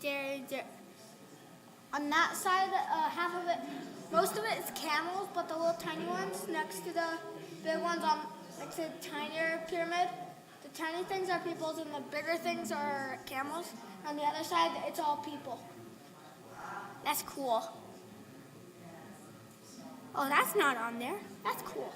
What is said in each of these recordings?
there on that side, half of it, most of it is camels, but the little tiny ones next to the big ones on next to the tinier pyramid, the tiny things are peoples and the bigger things are camels. On the other side, it's all people. That's cool. Oh, that's not on there. That's cool.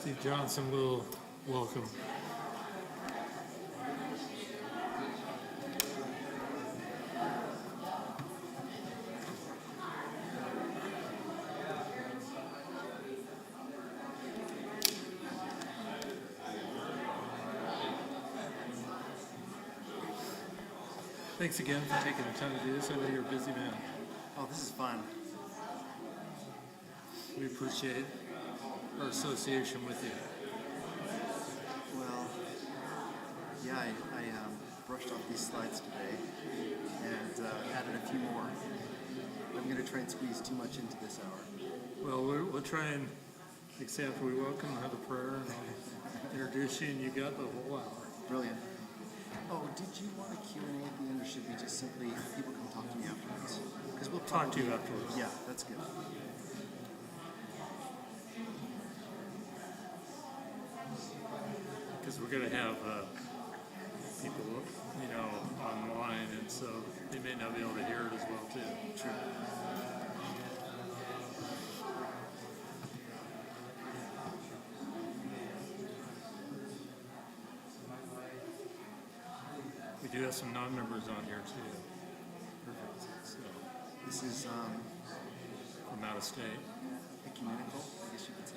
Steve Johnson will welcome. Thanks again for taking the time to do this. I know you're a busy man. Oh, this is fun. We appreciate our association with you. Well, yeah, I brushed off these slides today and added a few more. I'm going to try and squeeze too much into this hour. Well, we'll try and, except we welcome, have a prayer, and I'll introduce you, and you got the whole hour. Brilliant. Oh, did you want a Q&A at the end, or should we just simply, people come talk to me afterwards? Because we'll Talk to you afterwards. Yeah, that's good. Because we're going to have people, online, and so they may not be able to hear it as well, too. True. We do have some non-members on here, too. Perfect. So, This is from out of state. ecumenical, I guess you could say.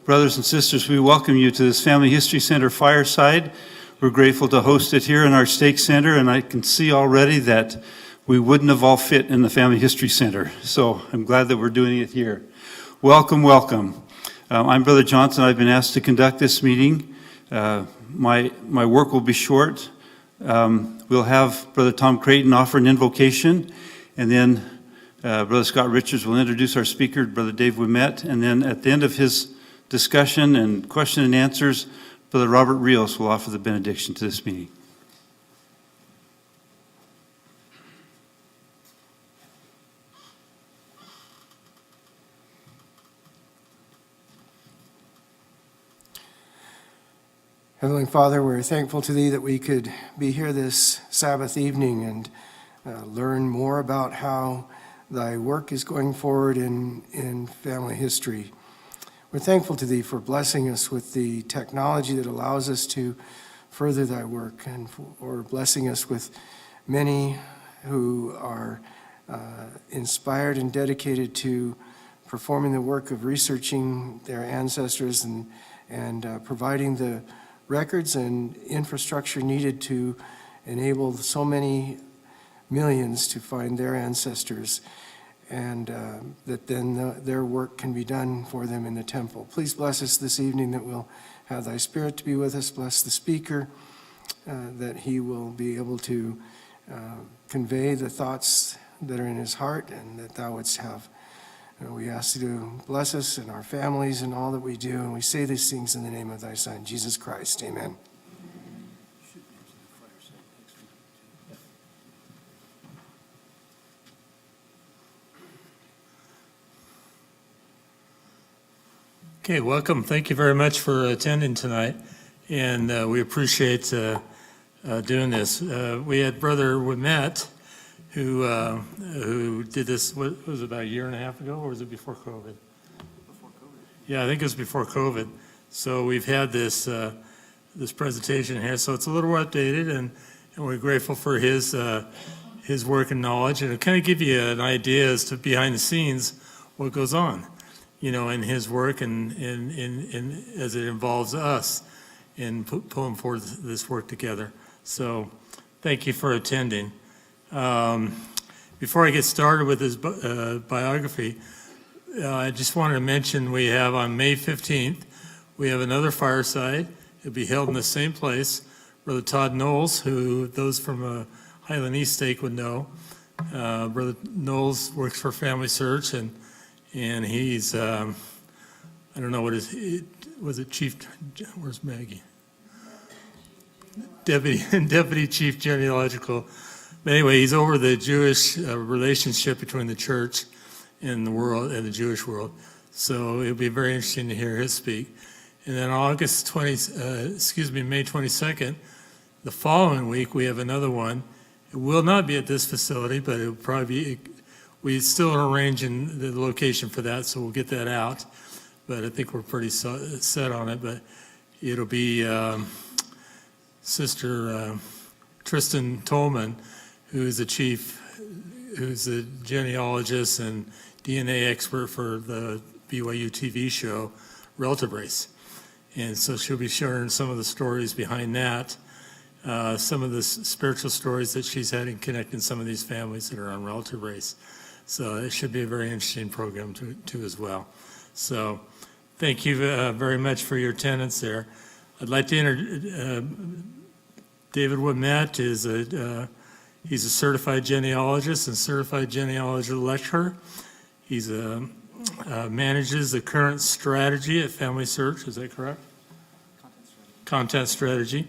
Brothers and sisters, we welcome you to this Family History Center Fireside. We're grateful to host it here in our stake center, and I can see already that we wouldn't have all fit in the Family History Center. So I'm glad that we're doing it here. Welcome, welcome. I'm Brother Johnson. I've been asked to conduct this meeting. My work will be short. We'll have Brother Tom Creighton offer an invocation, and then Brother Scott Richards will introduce our speaker, Brother Dave Wimet, and then at the end of his discussion and question and answers, Brother Robert Rios will offer the benediction to this meeting. Heavenly Father, we're thankful to Thee that we could be here this Sabbath evening and learn more about how Thy work is going forward in family history. We're thankful to Thee for blessing us with the technology that allows us to further Thy work, and for blessing us with many who are inspired and dedicated to performing the work of researching their ancestors and providing the records and infrastructure needed to enable so many millions to find their ancestors, and that then their work can be done for them in the temple. Please bless us this evening, that we'll have Thy Spirit to be with us. Bless the speaker, that he will be able to convey the thoughts that are in his heart, and that Thou wouldst have. We ask You to bless us and our families and all that we do, and we say these things in the name of Thy Son, Jesus Christ. Amen. Okay, welcome. Thank you very much for attending tonight, and we appreciate doing this. We had Brother Wimet, who did this, what was it, about a year and a half ago, or was it before COVID? Before COVID. Yeah, I think it was before COVID. So we've had this this presentation here, so it's a little updated, and we're grateful for his work and knowledge, and it'll kind of give you an idea as to behind the scenes what goes on, in his work and as it involves us. in pulling forward this work together. So thank you for attending. Before I get started with his biography, I just wanted to mention we have on May 15th, we have another fireside. It'll be held in the same place. Brother Todd Knowles, who those from Highland East Stake would know. Brother Knowles works for Family Search, and he's, I don't know what was it Chief, where's Maggie? Deputy Chief Genealogical. But anyway, he's over the Jewish relationship between the church and the world, and the Jewish world. So it'll be very interesting to hear his speak. And then May 22nd, the following week, we have another one. It will not be at this facility, but it will probably be, we still are arranging the location for that, so we'll get that out. But I think we're pretty set on it. But it'll be Sister Tristan Tolman, who's a genealogist and DNA expert for the BYU TV show, Relative Race. And so she'll be sharing some of the stories behind that, some of the spiritual stories that she's had in connecting some of these families that are on Relative Race. So it should be a very interesting program too as well. So thank you very much for your attendance there. I'd like to introduce David Ouimet. He's a certified genealogist and certified genealogy lecturer. He's manages the current strategy at Family Search, is that correct? Content strategy.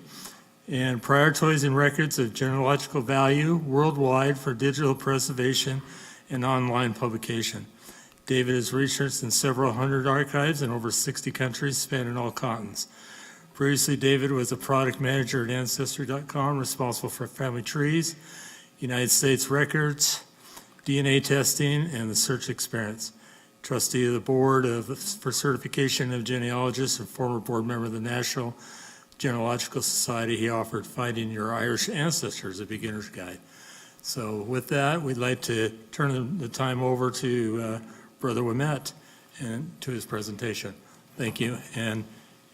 And prioritizing records of genealogical value worldwide for digital preservation and online publication. David has researched in several hundred archives in over 60 countries spanning all continents. Previously, David was a product manager at Ancestry.com, responsible for family trees, United States records, DNA testing, and the search experience. Trustee of the board for certification of genealogists and former board member of the National Genealogical Society. He offered Finding Your Irish Ancestors, a beginner's guide. So with that, we'd like to turn the time over to Brother Ouimet and to his presentation. Thank you. And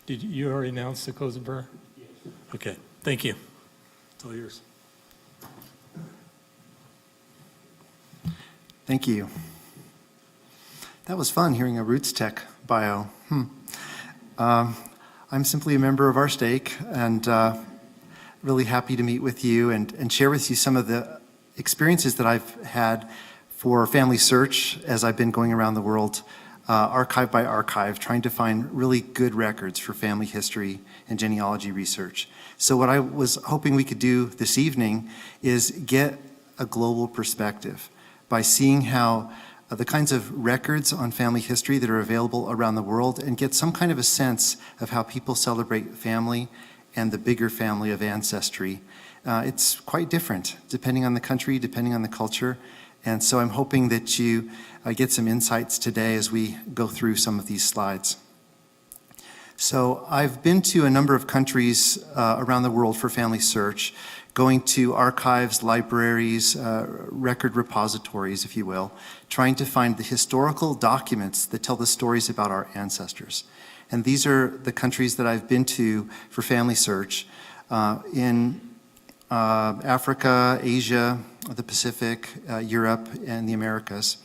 did you already announce the closing prayer? Yes. Okay, thank you. It's all yours. Thank you. That was fun hearing a Roots Tech bio. I'm simply a member of our stake and really happy to meet with you and share with you some of the experiences that I've had for Family Search as I've been going around the world, archive by archive, trying to find really good records for family history and genealogy research. So what I was hoping we could do this evening is get a global perspective by seeing how the kinds of records on family history that are available around the world and get some kind of a sense of how people celebrate family and the bigger family of ancestry. It's quite different depending on the country, depending on the culture. And so I'm hoping that you get some insights today as we go through some of these slides. So I've been to a number of countries around the world for Family Search, going to archives, libraries, record repositories, if you will, trying to find the historical documents that tell the stories about our ancestors. And these are the countries that I've been to for Family Search in Africa, Asia, the Pacific, Europe, and the Americas.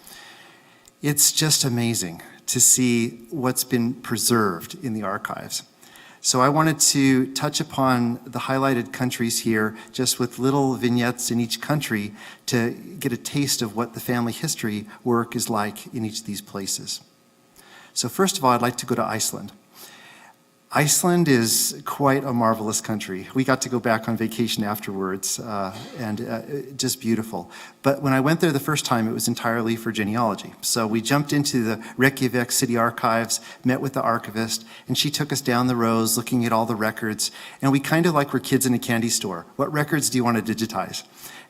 It's just amazing to see what's been preserved in the archives. So I wanted to touch upon the highlighted countries here, just with little vignettes in each country to get a taste of what the family history work is like in each of these places. So first of all, I'd like to go to Iceland. Iceland is quite a marvelous country. We got to go back on vacation afterwards, and just beautiful. But when I went there the first time, it was entirely for genealogy. So we jumped into the Reykjavik City Archives, met with the archivist, and she took us down the rows looking at all the records. And we kind of like we're kids in a candy store. What records do you want to digitize?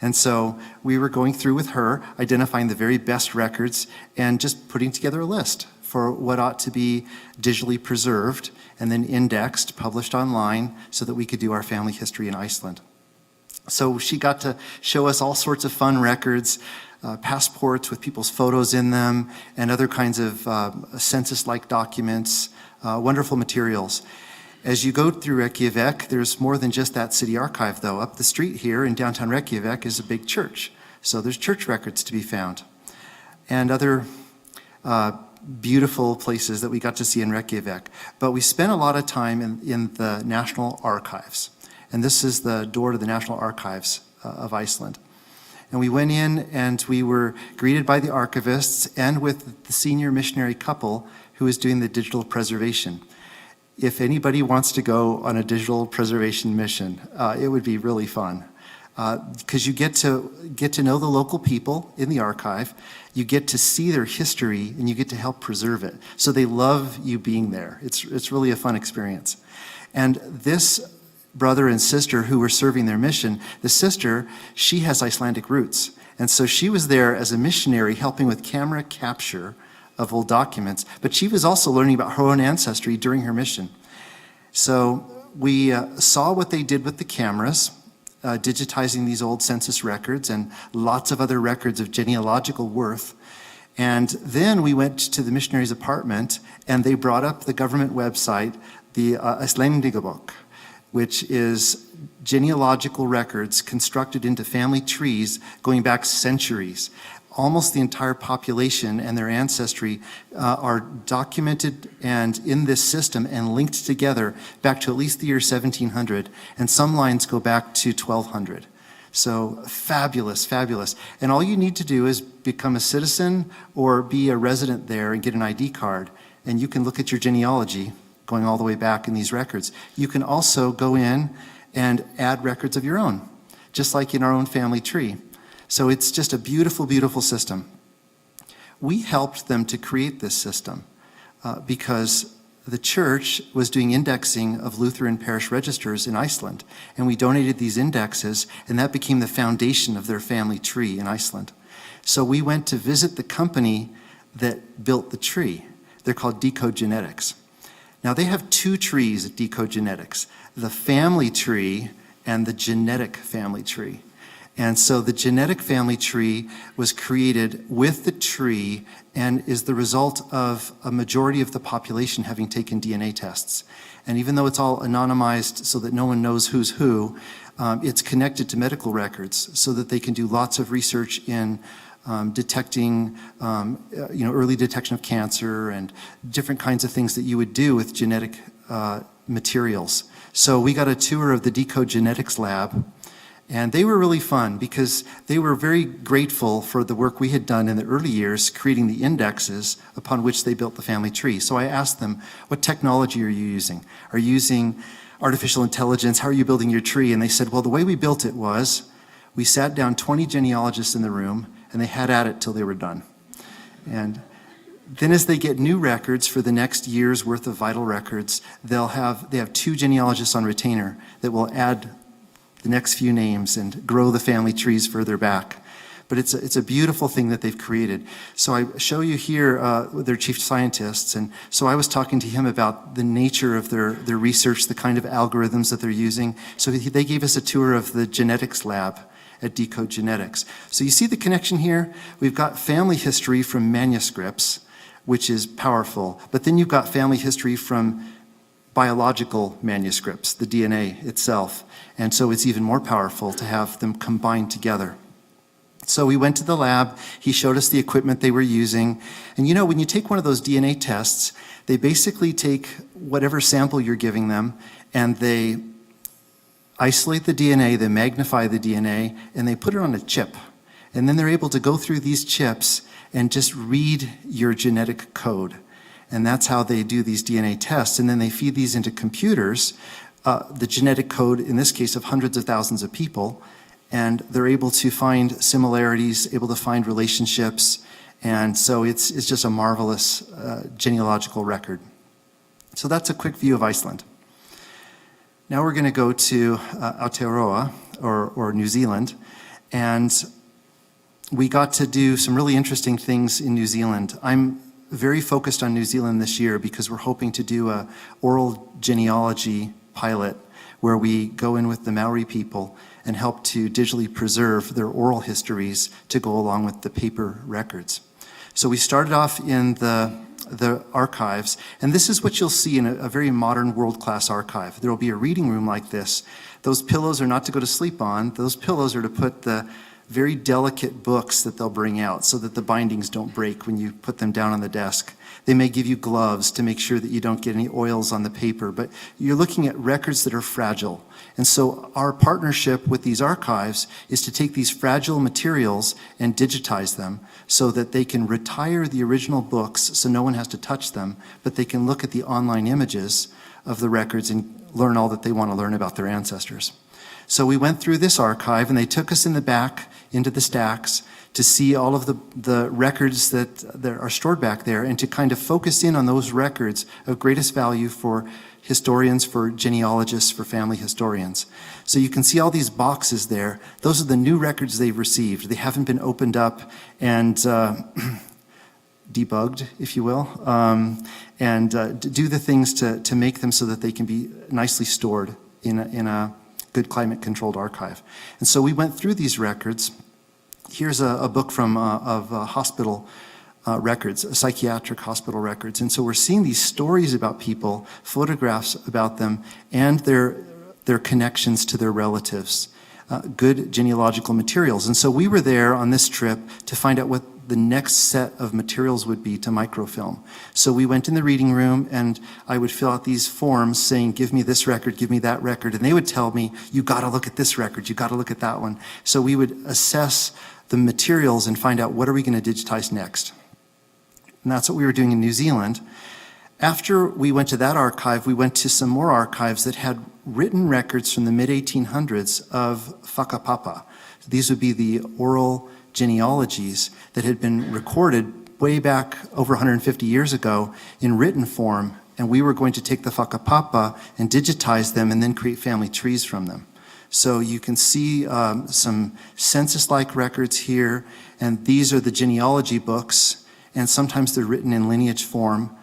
And so we were going through with her, identifying the very best records, and just putting together a list for what ought to be digitally preserved and then indexed, published online, so that we could do our family history in Iceland. So she got to show us all sorts of fun records, passports with people's photos in them, and other kinds of census-like documents, wonderful materials. As you go through Reykjavik, there's more than just that city archive, though. Up the street here in downtown Reykjavik is a big church. So there's church records to be found. And other beautiful places that we got to see in Reykjavik. But we spent a lot of time in the National Archives. And this is the door to the National Archives of Iceland. And we went in and we were greeted by the archivists and with the senior missionary couple who is doing the digital preservation. If anybody wants to go on a digital preservation mission, it would be really fun. Because you get to know the local people in the archive, you get to see their history, and you get to help preserve it. So they love you being there. It's really a fun experience. And this brother and sister who were serving their mission, the sister, she has Icelandic roots. And so she was there as a missionary helping with camera capture of old documents, but she was also learning about her own ancestry during her mission. So we saw what they did with the cameras, digitizing these old census records and lots of other records of genealogical worth. And then we went to the missionary's apartment, and they brought up the government website, the Icelandingabók, which is genealogical records constructed into family trees going back centuries. Almost the entire population and their ancestry are documented and in this system and linked together back to at least the year 1700, and some lines go back to 1200. So fabulous, fabulous. And all you need to do is become a citizen or be a resident there and get an ID card, and you can look at your genealogy going all the way back in these records. You can also go in and add records of your own, just like in our own family tree. So it's just a beautiful, beautiful system. We helped them to create this system because the church was doing indexing of Lutheran parish registers in Iceland, and we donated these indexes, and that became the foundation of their family tree in Iceland. So we went to visit the company that built the tree. They're called Decode Genetics. Now they have two trees at Decode Genetics, the family tree and the genetic family tree. And so the genetic family tree was created with the tree and is the result of a majority of the population having taken DNA tests. And even though it's all anonymized so that no one knows who's who, it's connected to medical records so that they can do lots of research in detecting, early detection of cancer and different kinds of things that you would do with genetic materials. So we got a tour of the Decode Genetics lab. And they were really fun because they were very grateful for the work we had done in the early years, creating the indexes upon which they built the family tree. So I asked them, what technology are you using? Are you using artificial intelligence? How are you building your tree? And they said, well, the way we built it was we sat down 20 genealogists in the room, and they had at it till they were done. And then as they get new records for the next year's worth of vital records, they have two genealogists on retainer that will add the next few names and grow the family trees further back. But it's a beautiful thing that they've created. So I show you here their chief scientists, and so I was talking to him about the nature of their research, the kind of algorithms that they're using. So they gave us a tour of the genetics lab at Decode Genetics. So you see the connection here? We've got family history from manuscripts, which is powerful, but then you've got family history from biological manuscripts, the DNA itself. And so it's even more powerful to have them combined together. So we went to the lab, he showed us the equipment they were using. And when you take one of those DNA tests, they basically take whatever sample you're giving them and they isolate the DNA, they magnify the DNA, and they put it on a chip. And then they're able to go through these chips and just read your genetic code. And that's how they do these DNA tests. And then they feed these into computers, the genetic code, in this case, of hundreds of thousands of people. And they're able to find similarities, able to find relationships. And so it's just a marvelous genealogical record. So that's a quick view of Iceland. Now we're going to go to Aotearoa, or New Zealand. And we got to do some really interesting things in New Zealand. I'm very focused on New Zealand this year because we're hoping to do a oral genealogy pilot where we go in with the Maori people and help to digitally preserve their oral histories to go along with the paper records. So we started off in the the archives. And this is what you'll see in a very modern world-class archive. There will be a reading room like this. Those pillows are not to go to sleep on. Those pillows are to put the very delicate books that they'll bring out so that the bindings don't break when you put them down on the desk. They may give you gloves to make sure that you don't get any oils on the paper, but you're looking at records that are fragile. And so our partnership with these archives is to take these fragile materials and digitize them so that they can retire the original books so no one has to touch them, but they can look at the online images of the records and learn all that they want to learn about their ancestors. So we went through this archive, and they took us in the back into the stacks to see all of the records that are stored back there and to kind of focus in on those records of greatest value for historians, for genealogists, for family historians. So you can see all these boxes there. Those are the new records they've received. They haven't been opened up and debugged, if you will, and do the things to make them so that they can be nicely stored in a good climate-controlled archive. And so we went through these records. Here's a book from of hospital records, psychiatric hospital records. And so we're seeing these stories about people, photographs about them, and their connections to their relatives, good genealogical materials. And so we were there on this trip to find out what the next set of materials would be to microfilm. So we went in the reading room, and I would fill out these forms saying, give me this record, give me that record. And they would tell me, you got to look at this record, you got to look at that one. So we would assess the materials and find out what are we going to digitize next. And that's what we were doing in New Zealand. After we went to that archive, we went to some more archives that had written records from the mid-1800s of whakapapa. These would be the oral genealogies that had been recorded way back over 150 years ago in written form, and we were going to take the whakapapa and digitize them and then create family trees from them. So you can see some census-like records here, and these are the genealogy books, and sometimes they're written in lineage form.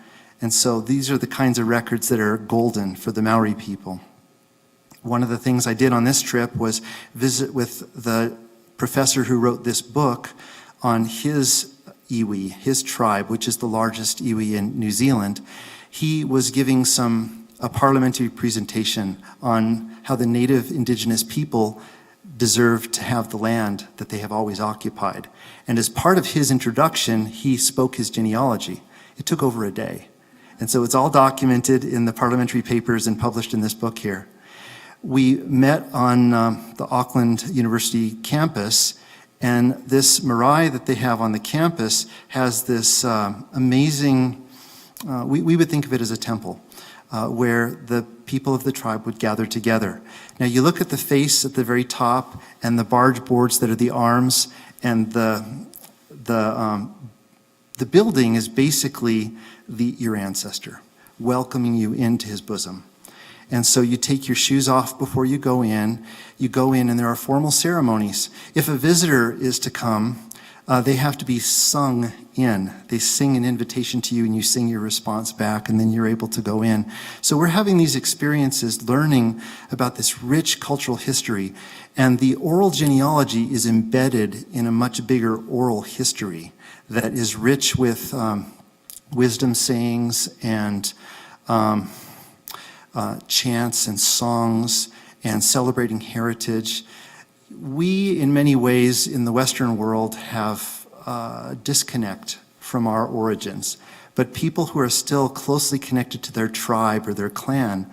And so these are the kinds of records that are golden for the Maori people. One of the things I did on this trip was visit with the professor who wrote this book on his iwi, his tribe, which is the largest iwi in New Zealand. He was giving a parliamentary presentation on how the native indigenous people deserve to have the land that they have always occupied. And as part of his introduction, he spoke his genealogy. It took over a day. And so it's all documented in the parliamentary papers and published in this book here. We met on the Auckland University campus, and this marae that they have on the campus has this amazing, we would think of it as a temple, where the people of the tribe would gather together. Now you look at the face at the very top and the barge boards that are the arms, and the building is basically your ancestor welcoming you into his bosom. And so you take your shoes off before you go in, and there are formal ceremonies. If a visitor is to come, they have to be sung in. They sing an invitation to you, and you sing your response back, and then you're able to go in. So we're having these experiences, learning about this rich cultural history, and the oral genealogy is embedded in a much bigger oral history that is rich with wisdom sayings and chants and songs and celebrating heritage. We, in many ways, in the Western world, have a disconnect from our origins. But people who are still closely connected to their tribe or their clan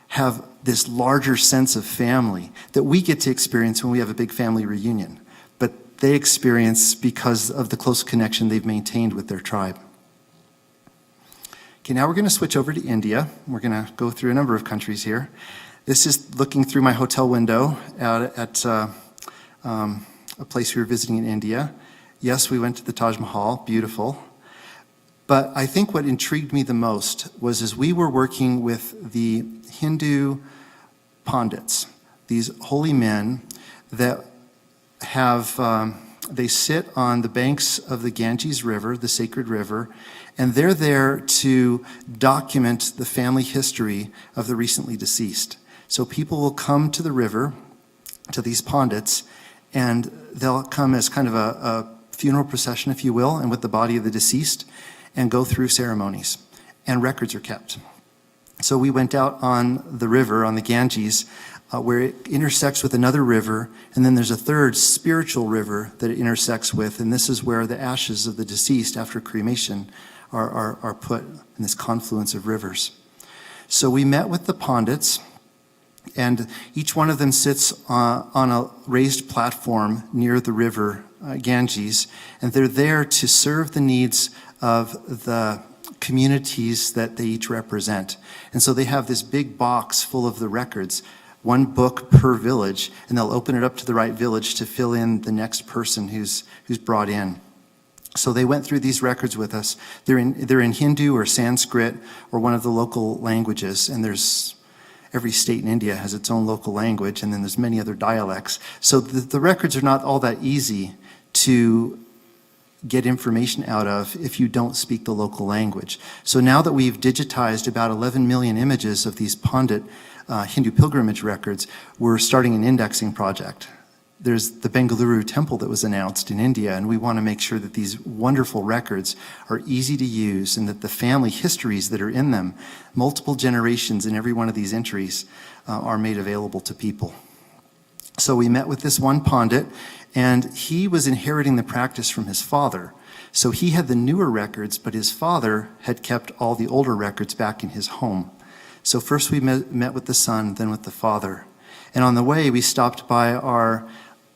have this larger sense of family that we get to experience when we have a big family reunion. But they experience because of the close connection they've maintained with their tribe. Okay, now we're going to switch over to India. We're going to go through a number of countries here. This is looking through my hotel window out at a place we were visiting in India. Yes, we went to the Taj Mahal, beautiful. But I think what intrigued me the most was as we were working with the Hindu Pandits, these holy men that have, they sit on the banks of the Ganges River, the sacred river, and they're there to document the family history of the recently deceased. So people will come to the river, to these Pandits, and they'll come as kind of a funeral procession, if you will, and with the body of the deceased. and go through ceremonies, and records are kept. So we went out on the river, on the Ganges, where it intersects with another river, and then there's a third spiritual river that it intersects with, and this is where the ashes of the deceased after cremation are put in this confluence of rivers. So we met with the Pandits, and each one of them sits on a raised platform near the river Ganges, and they're there to serve the needs of the communities that they each represent. And so they have this big box full of the records, one book per village, and they'll open it up to the right village to fill in the next person who's brought in. So they went through these records with us. They're in Hindu or Sanskrit or one of the local languages, and there's every state in India has its own local language, and then there's many other dialects. So the records are not all that easy to get information out of if you don't speak the local language. So now that we've digitized about 11 million images of these Pandit Hindu pilgrimage records, we're starting an indexing project. There's the Bengaluru temple that was announced in India, and we want to make sure that these wonderful records are easy to use and that the family histories that are in them, multiple generations in every one of these entries, are made available to people. So we met with this one Pandit, and he was inheriting the practice from his father. So he had the newer records, but his father had kept all the older records back in his home. So first we met with the son, then with the father. And on the way, we stopped by our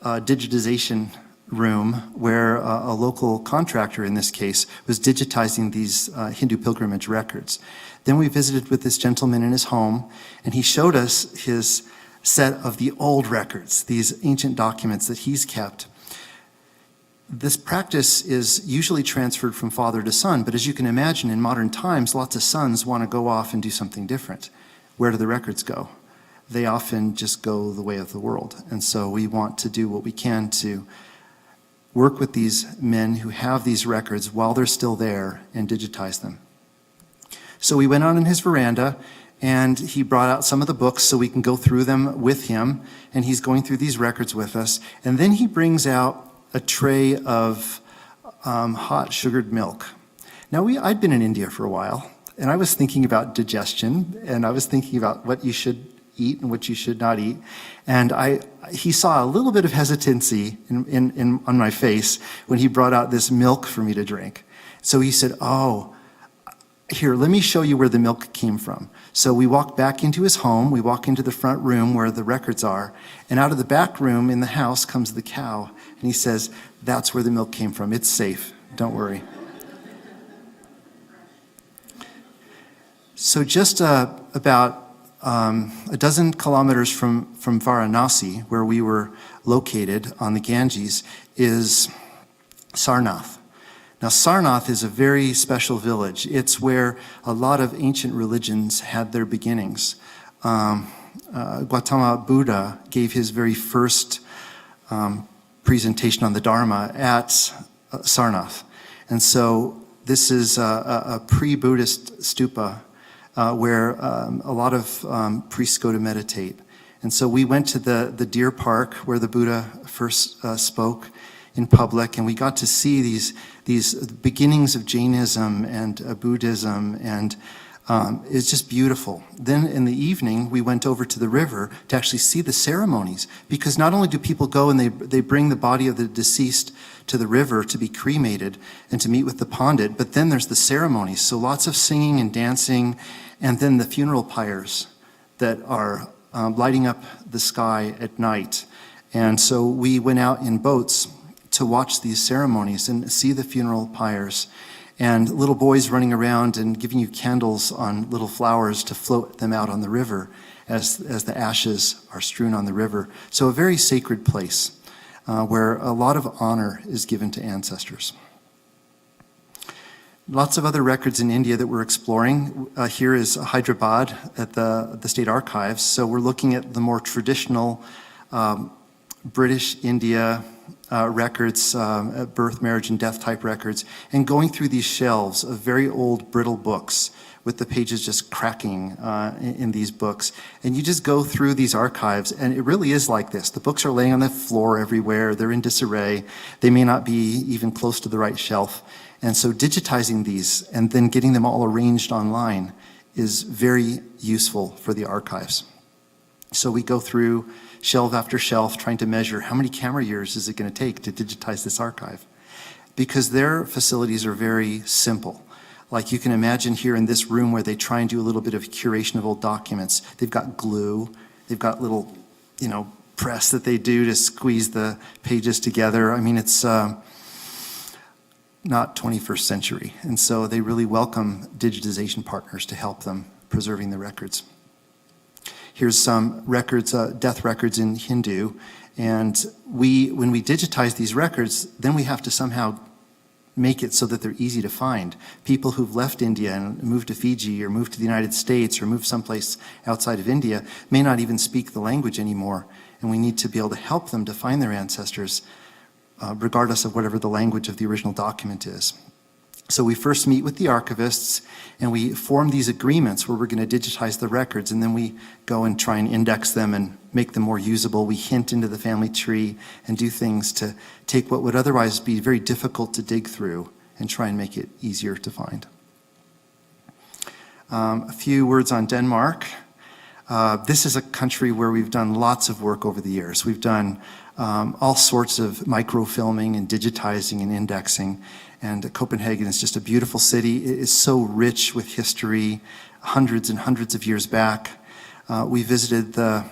digitization room where a local contractor, in this case, was digitizing these Hindu pilgrimage records. Then we visited with this gentleman in his home, and he showed us his set of the old records, these ancient documents that he's kept. This practice is usually transferred from father to son, but as you can imagine, in modern times, lots of sons want to go off and do something different. Where do the records go? They often just go the way of the world. And so we want to do what we can to work with these men who have these records while they're still there and digitize them. So we went out on his veranda, and he brought out some of the books so we can go through them with him, and he's going through these records with us. And then he brings out a tray of hot sugared milk. Now, I'd been in India for a while, and I was thinking about digestion, and I was thinking about what you should eat and what you should not eat. And he saw a little bit of hesitancy on my face when he brought out this milk for me to drink. So he said, "Oh, here, let me show you where the milk came from." So we walk back into his home, we walk into the front room where the records are, and out of the back room in the house comes the cow. And he says, "That's where the milk came from. It's safe. Don't worry." So just about a dozen kilometers from Varanasi, where we were located on the Ganges, is Sarnath. Now, Sarnath is a very special village. It's where a lot of ancient religions had their beginnings. Gautama Buddha gave his very first presentation on the Dharma at Sarnath. And so this is a pre-Buddhist stupa where a lot of priests go to meditate. And so we went to the deer park where the Buddha first spoke in public, and we got to see these beginnings of Jainism and Buddhism, and it's just beautiful. Then in the evening, we went over to the river to actually see the ceremonies, because not only do people go and they bring the body of the deceased to the river to be cremated and to meet with the Pandit, but then there's the ceremonies. So lots of singing and dancing, and then the funeral pyres that are lighting up the sky at night. And so we went out in boats to watch these ceremonies and see the funeral pyres, and little boys running around and giving you candles on little flowers to float them out on the river as the ashes are strewn on the river. So a very sacred place where a lot of honor is given to ancestors. Lots of other records in India that we're exploring. Here is Hyderabad at the State Archives. So we're looking at the more traditional British India records, birth, marriage, and death type records, and going through these shelves of very old brittle books with the pages just cracking in these books. And you just go through these archives, and it really is like this. The books are laying on the floor everywhere. They're in disarray. They may not be even close to the right shelf. And so digitizing these and then getting them all arranged online is very useful for the archives. So we go through shelf after shelf trying to measure how many camera years is it going to take to digitize this archive. Because their facilities are very simple. Like you can imagine here in this room where they try and do a little bit of curation of old documents. They've got glue, they've got little, press that they do to squeeze the pages together. I mean, it's not 21st century. And so they really welcome digitization partners to help them preserving the records. Here's some records, death records in Hindu. And when we digitize these records, then we have to somehow make it so that they're easy to find. People who've left India and moved to Fiji or moved to the United States or moved someplace outside of India may not even speak the language anymore. And we need to be able to help them to find their ancestors, regardless of whatever the language of the original document is. So we first meet with the archivists and we form these agreements where we're going to digitize the records, and then we go and try and index them and make them more usable. We hint into the family tree and do things to take what would otherwise be very difficult to dig through and try and make it easier to find. A few words on Denmark. This is a country where we've done lots of work over the years. We've done all sorts of microfilming and digitizing and indexing. And Copenhagen is just a beautiful city. It is so rich with history, hundreds and hundreds of years back. We visited the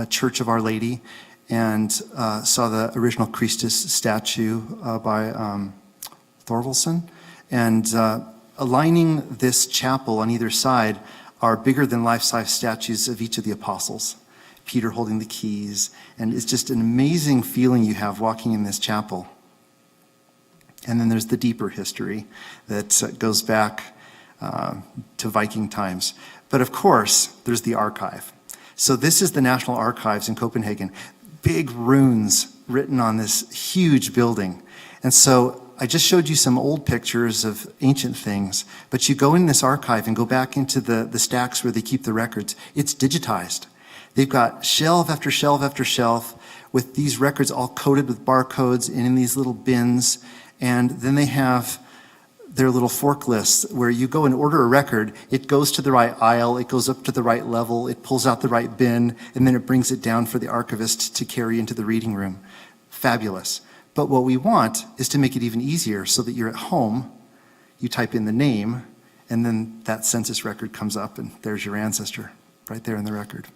Church of Our Lady and saw the original Christus statue by Thorvaldsen. And aligning this chapel on either side are bigger than life-size statues of each of the apostles. Peter holding the keys. And it's just an amazing feeling you have walking in this chapel. And then there's the deeper history that goes back to Viking times. But of course, there's the archive. So this is the National Archives in Copenhagen. Big runes written on this huge building. And so I just showed you some old pictures of ancient things, but you go in this archive and go back into the stacks where they keep the records. It's digitized. They've got shelf after shelf after shelf with these records all coated with barcodes and in these little bins. And then they have their little fork lists where you go and order a record, it goes to the right aisle, it goes up to the right level, it pulls out the right bin, and then it brings it down for the archivist to carry into the reading room. Fabulous. But what we want is to make it even easier so that you're at home, you type in the name, and then that census record comes up and there's your ancestor right there in the record.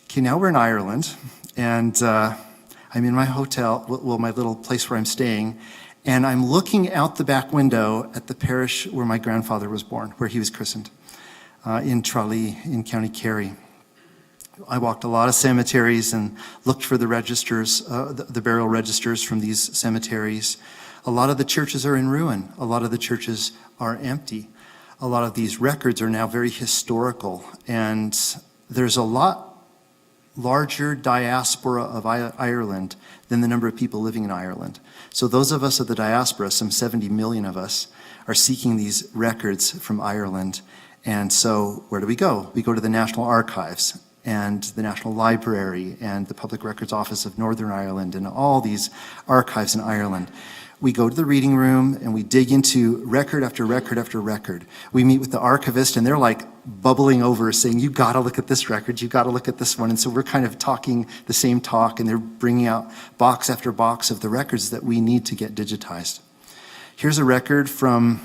Okay, now we're in Ireland, and I'm in my hotel, my little place where I'm staying, and I'm looking out the back window at the parish where my grandfather was born, where he was christened, in Tralee in County Kerry. I walked a lot of cemeteries and looked for the registers, the burial registers from these cemeteries. A lot of the churches are in ruin. A lot of the churches are empty. A lot of these records are now very historical, and there's a lot larger diaspora of Ireland than the number of people living in Ireland. So those of us of the diaspora, some 70 million of us, are seeking these records from Ireland. And so where do we go? We go to the National Archives and the National Library and the Public Records Office of Northern Ireland and all these archives in Ireland. We go to the reading room and we dig into record after record after record. We meet with the archivist and they're like bubbling over saying, you gotta look at this record, you gotta look at this one. And so we're kind of talking the same talk and they're bringing out box after box of the records that we need to get digitized. Here's a record from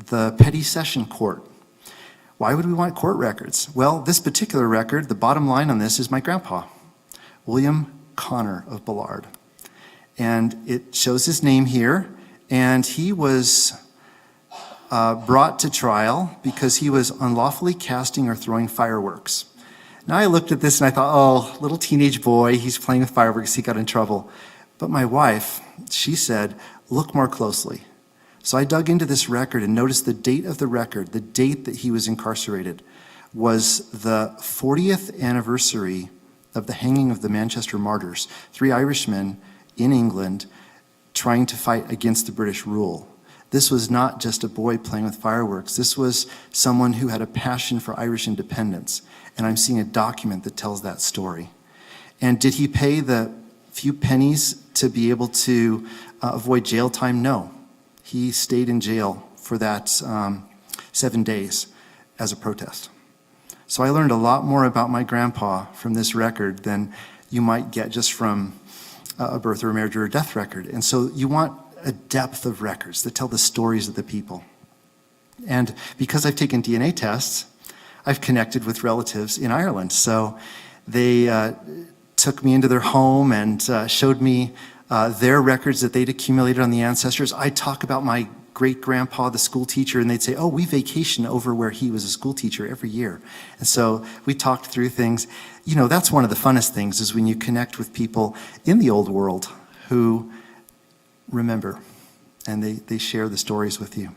the Petty Session Court. Why would we want court records? Well, this particular record, the bottom line on this is my grandpa, William Connor of Ballard. And it shows his name here, and he was brought to trial because he was unlawfully casting or throwing fireworks. Now I looked at this and I thought, oh, little teenage boy, he's playing with fireworks, he got in trouble. But my wife, she said, look more closely. So I dug into this record and noticed the date of the record, the date that he was incarcerated, was the 40th anniversary of the hanging of the Manchester martyrs, 3 Irishmen in England trying to fight against the British rule. This was not just a boy playing with fireworks. This was someone who had a passion for Irish independence. And I'm seeing a document that tells that story. And did he pay the few pennies to be able to avoid jail time? No. He stayed in jail for that 7 days as a protest. So I learned a lot more about my grandpa from this record than you might get just from a birth or a marriage or a death record. And so you want a depth of records that tell the stories of the people. And because I've taken DNA tests, I've connected with relatives in Ireland. So they took me into their home and showed me their records that they'd accumulated on the ancestors. I talk about my great-grandpa, the school teacher, and they'd say, oh, we vacation over where he was a school teacher every year. And so we talked through things. You know, that's one of the funnest things, is when you connect with people in the old world who remember, and they share the stories with you.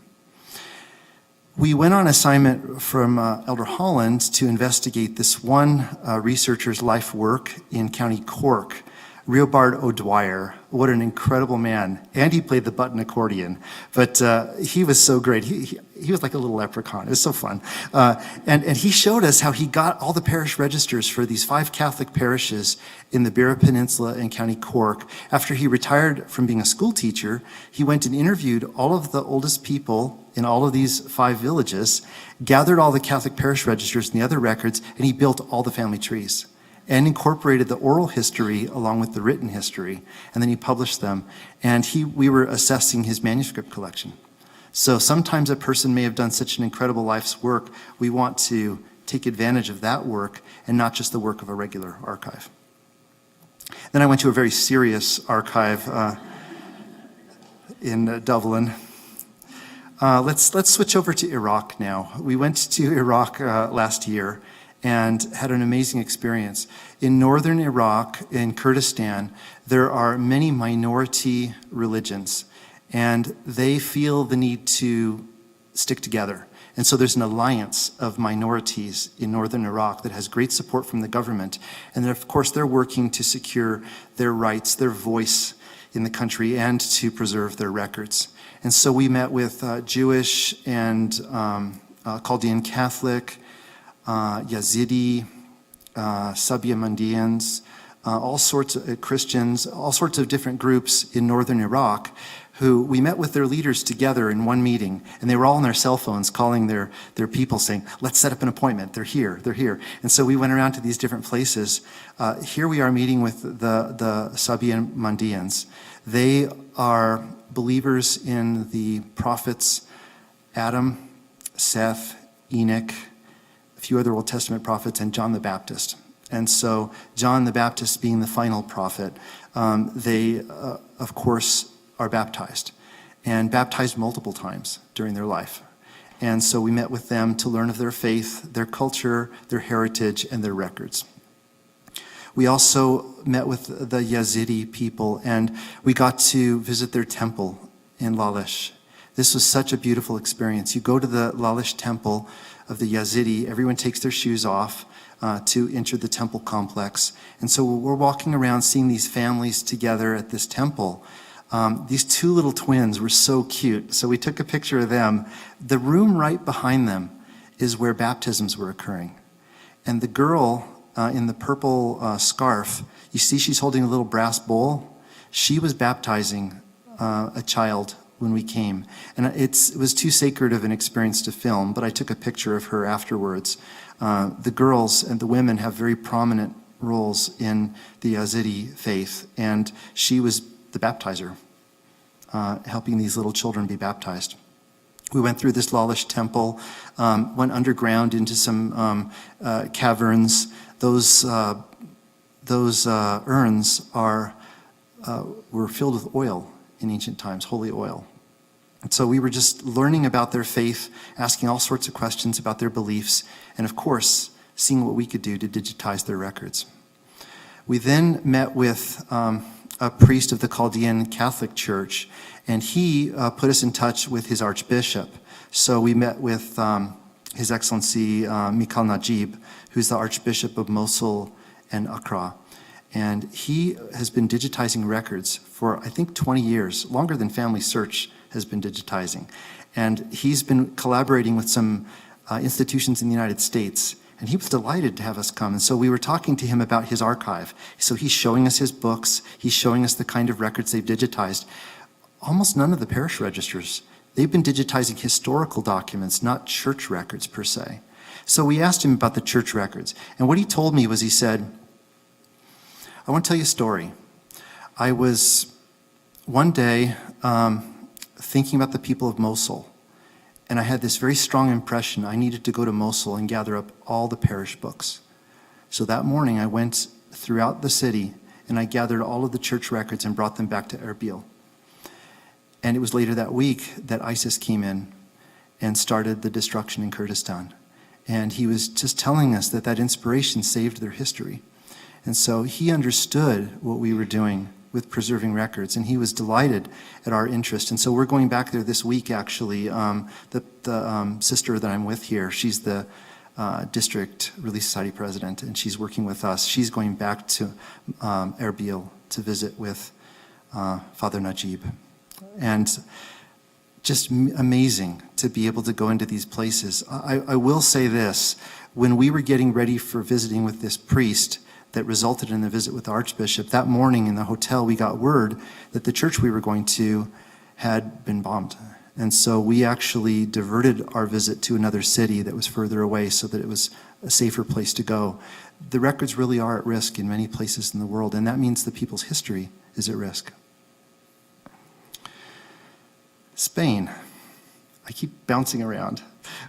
We went on assignment from Elder Holland to investigate this one researcher's life work in County Cork, Riobard O'Dwyer. What an incredible man. And he played the button accordion. But he was so great. He was like a little leprechaun. It was so fun. And he showed us how he got all the parish registers for these 5 Catholic parishes in the Beara Peninsula and County Cork. After he retired from being a school teacher, he went and interviewed all of the oldest people in all of these 5 villages, gathered all the Catholic parish registers and the other records, and he built all the family trees and incorporated the oral history along with the written history, and then he published them. And we were assessing his manuscript collection. So sometimes a person may have done such an incredible life's work, we want to take advantage of that work and not just the work of a regular archive. Then I went to a very serious archive in Dublin. Let's switch over to Iraq now. We went to Iraq last year and had an amazing experience. In northern Iraq, in Kurdistan, there are many minority religions, and they feel the need to stick together. And so there's an alliance of minorities in northern Iraq that has great support from the government. And then, of course, they're working to secure their rights, their voice in the country, and to preserve their records. And so we met with Jewish and Chaldean Catholic, Yazidi, Sabiamandians, all sorts of Christians, all sorts of different groups in northern Iraq, who we met with their leaders together in one meeting, and they were all on their cell phones calling their people saying, let's set up an appointment, they're here. And so we went around to these different places. Here we are meeting with the Sabiamandians. They are believers in the prophets Adam, Seth, Enoch, a few other Old Testament prophets, and John the Baptist. And so John the Baptist being the final prophet, they, of course, are baptized, and baptized multiple times during their life. And so we met with them to learn of their faith, their culture, their heritage, and their records. We also met with the Yazidi people, and we got to visit their temple in Lalish. This was such a beautiful experience. You go to the Lalish temple of the Yazidi, everyone takes their shoes off to enter the temple complex. And so we're walking around seeing these families together at this temple. These 2 little twins were so cute. So we took a picture of them. The room right behind them is where baptisms were occurring. And the girl in the purple scarf, you see she's holding a little brass bowl. She was baptizing a child when we came. And it was too sacred of an experience to film, but I took a picture of her afterwards. The girls and the women have very prominent roles in the Yazidi faith, and she was the baptizer, helping these little children be baptized. We went through this Lalish temple, went underground into some caverns. Those urns were filled with oil in ancient times, holy oil. And so we were just learning about their faith, asking all sorts of questions about their beliefs, and of course, seeing what we could do to digitize their records. We then met with a priest of the Chaldean Catholic Church, and he put us in touch with his archbishop. So we met with His Excellency Mikhail Najib, who's the Archbishop of Mosul and Accra. And he has been digitizing records for, I think, 20 years, longer than Family Search has been digitizing. And he's been collaborating with some institutions in the United States, And he was delighted to have us come. And so we were talking to him about his archive. So he's showing us his books. He's showing us the kind of records they've digitized. Almost none of the parish registers, they've been digitizing historical documents, not church records per se. So we asked him about the church records. And what he told me was, he said, I want to tell you a story. I was one day thinking about the people of Mosul. And I had this very strong impression I needed to go to Mosul and gather up all the parish books. So that morning I went throughout the city and I gathered all of the church records and brought them back to Erbil. And it was later that week that ISIS came in and started the destruction in Kurdistan. And he was just telling us that that inspiration saved their history. And so he understood what we were doing with preserving records, and he was delighted at our interest. And so we're going back there this week, actually. The sister that I'm with here, she's the district Relief Society president, and she's working with us. She's going back to Erbil to visit with Father Najib. And just amazing to be able to go into these places. I will say this, when we were getting ready for visiting with this priest, that resulted in the visit with the Archbishop, that morning in the hotel we got word that the church we were going to had been bombed. And so we actually diverted our visit to another city that was further away so that it was a safer place to go. The records really are at risk in many places in the world, and that means the people's history is at risk. Spain. I keep bouncing around.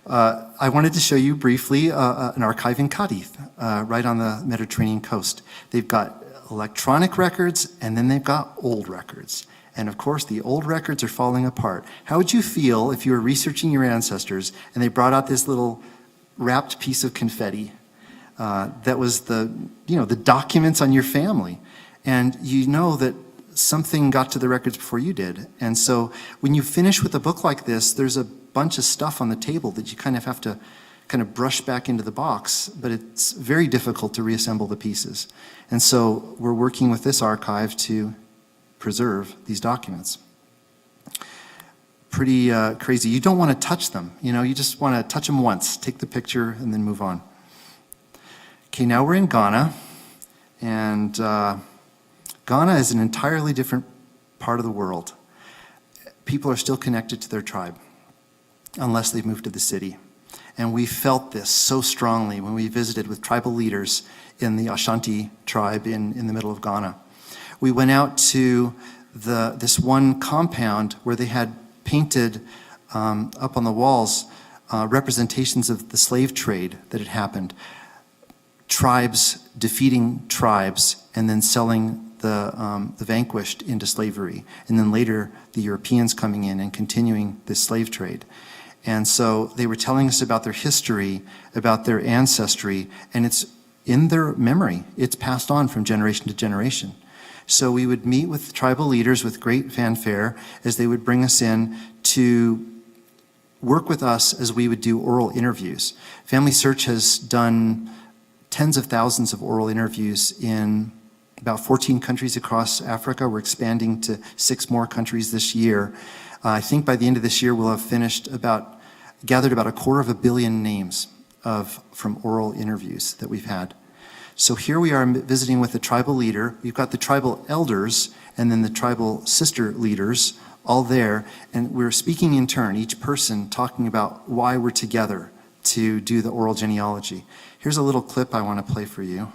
I wanted to show you briefly an archive in Cadiz, right on the Mediterranean coast. They've got electronic records, and then they've got old records. And of course, the old records are falling apart. How would you feel if you were researching your ancestors and they brought out this little wrapped piece of confetti that was the documents on your family? And you know that something got to the records before you did. And so when you finish with a book like this, there's a bunch of stuff on the table that you kind of have to brush back into the box, but it's very difficult to reassemble the pieces. And so we're working with this archive to preserve these documents. Pretty crazy. You don't want to touch them. You just want to touch them once, take the picture, and then move on. Okay, now we're in Ghana, and Ghana is an entirely different part of the world. People are still connected to their tribe, unless they've moved to the city. And we felt this so strongly when we visited with tribal leaders in the Ashanti tribe in the middle of Ghana. We went out to this one compound where they had painted up on the walls representations of the slave trade that had happened. Tribes defeating tribes and then selling the vanquished into slavery. And then later the Europeans coming in and continuing this slave trade. And so they were telling us about their history, about their ancestry, and it's in their memory. It's passed on from generation to generation. So we would meet with tribal leaders with great fanfare as they would bring us in to work with us as we would do oral interviews. Family Search has done tens of thousands of oral interviews in about 14 countries across Africa. We're expanding to 6 more countries this year. I think by the end of this year, we'll have gathered about 250 million names from oral interviews that we've had. So here we are visiting with the tribal leader. We've got the tribal elders and then the tribal sister leaders all there. And we're speaking in turn, each person talking about why we're together to do the oral genealogy. Here's a little clip I want to play for you.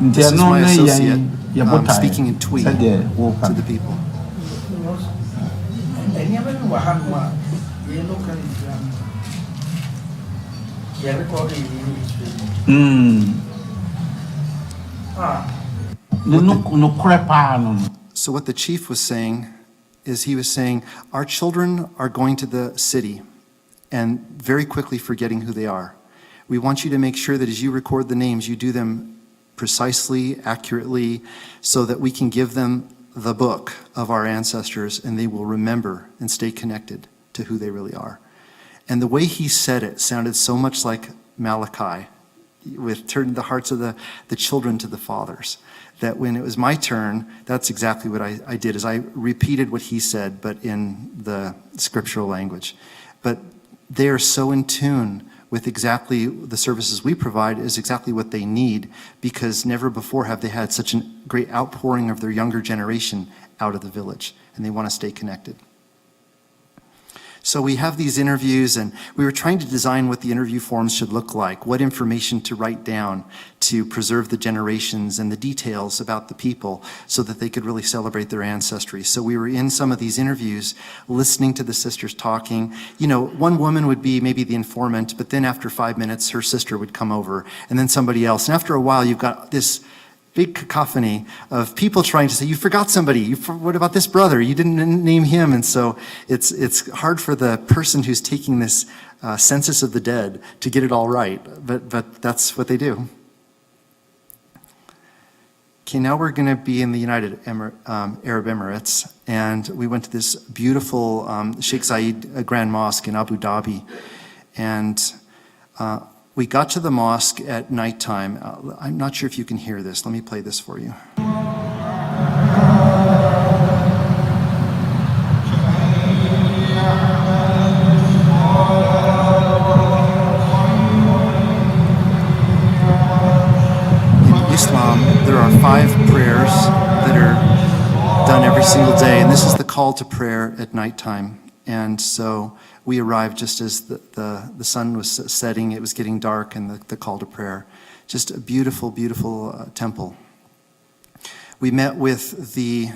This is my associate speaking in Twi to the people. So what the chief was saying is he was saying, our children are going to the city and very quickly forgetting who they are. We want you to make sure that as you record the names, you do them precisely, accurately, so that we can give them the book of our ancestors and they will remember and stay connected to who they really are. And the way he said it sounded so much like Malachi with turning the hearts of the children to the fathers. That when it was my turn, that's exactly what I did, is I repeated what he said, but in the scriptural language. But they are so in tune with exactly the services we provide is exactly what they need, because never before have they had such a great outpouring of their younger generation out of the village, and they want to stay connected. So we have these interviews, and we were trying to design what the interview forms should look like, what information to write down to preserve the generations and the details about the people so that they could really celebrate their ancestry. So we were in some of these interviews listening to the sisters talking. You know, one woman would be maybe the informant, but then after 5 minutes, her sister would come over, and then somebody else. And after a while, you've got this big cacophony of people trying to say, you forgot somebody. What about this brother? You didn't name him. And so it's hard for the person who's taking this census of the dead to get it all right. But that's what they do. Okay, now we're going to be in the United Arab Emirates. And we went to this beautiful Sheikh Zayed Grand Mosque in Abu Dhabi. And we got to the mosque at nighttime. I'm not sure if you can hear this. Let me play this for you. In Islam, there are 5 prayers that are done every single day, and this is the call to prayer at nighttime. And so we arrived just as the sun was setting. It was getting dark, and the call to prayer. Just a beautiful, beautiful temple. We met with the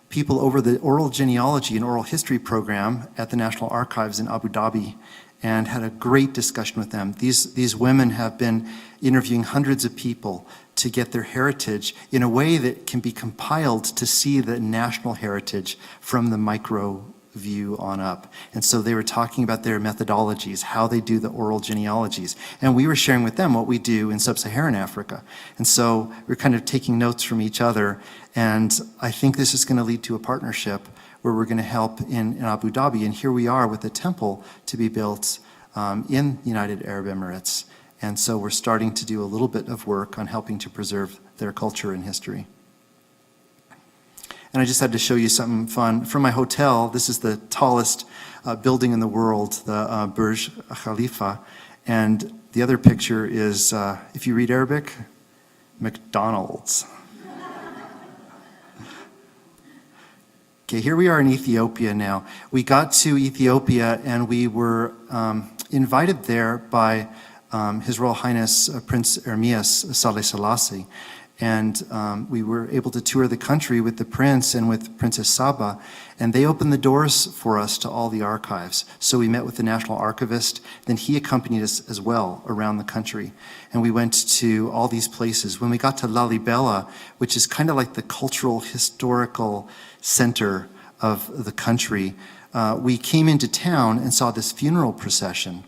people over the oral genealogy and oral history program at the National Archives in Abu Dhabi, and had a great discussion with them. These women have been interviewing hundreds of people to get their heritage in a way that can be compiled to see the national heritage from the micro view on up. And so they were talking about their methodologies, how they do the oral genealogies. And we were sharing with them what we do in sub-Saharan Africa. And so we're kind of taking notes from each other. And I think this is going to lead to a partnership where we're going to help in Abu Dhabi. And here we are with a temple to be built in the United Arab Emirates. And so we're starting to do a little bit of work on helping to preserve their culture and history. And I just had to show you something fun. From my hotel, this is the tallest building in the world, the Burj Khalifa. And the other picture is, if you read Arabic, McDonald's. Okay, here we are in Ethiopia now. We got to Ethiopia, and we were invited there by His Royal Highness Prince Ermias Saleh Selassie. And we were able to tour the country with the prince and with Princess Saba, and they opened the doors for us to all the archives. So we met with the national archivist, then he accompanied us as well around the country. And we went to all these places. When we got to Lalibela, which is kind of like the cultural, historical center of the country, we came into town and saw this funeral procession.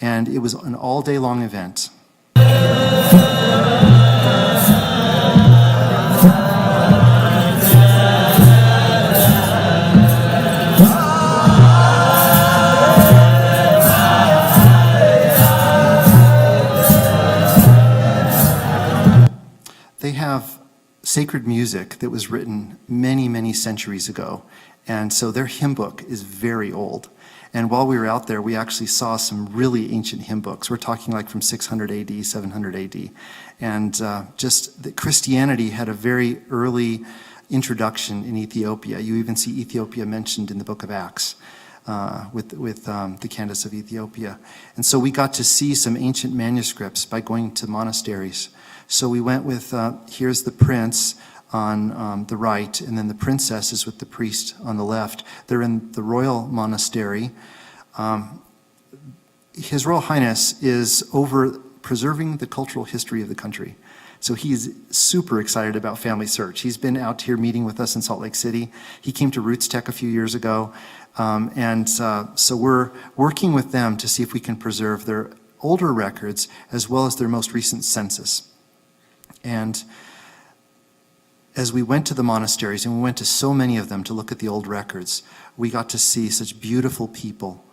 And it was an all-day long event. They have sacred music that was written many, many centuries ago. And so their hymn book is very old. And while we were out there, we actually saw some really ancient hymn books. We're talking like from 600 AD, 700 AD. And just that Christianity had a very early introduction in Ethiopia. You even see Ethiopia mentioned in the book of Acts with the Candace of Ethiopia. And so we got to see some ancient manuscripts by going to monasteries. So we went with, here's the prince on the right, and then the princess is with the priest on the left. They're in the royal monastery. His Royal Highness is over preserving the cultural history of the country. So he's super excited about Family Search. He's been out here meeting with us in Salt Lake City. He came to Roots Tech a few years ago. So we're working with them to see if we can preserve their older records as well as their most recent census. And as we went to the monasteries, and we went to so many of them to look at the old records, we got to see such beautiful people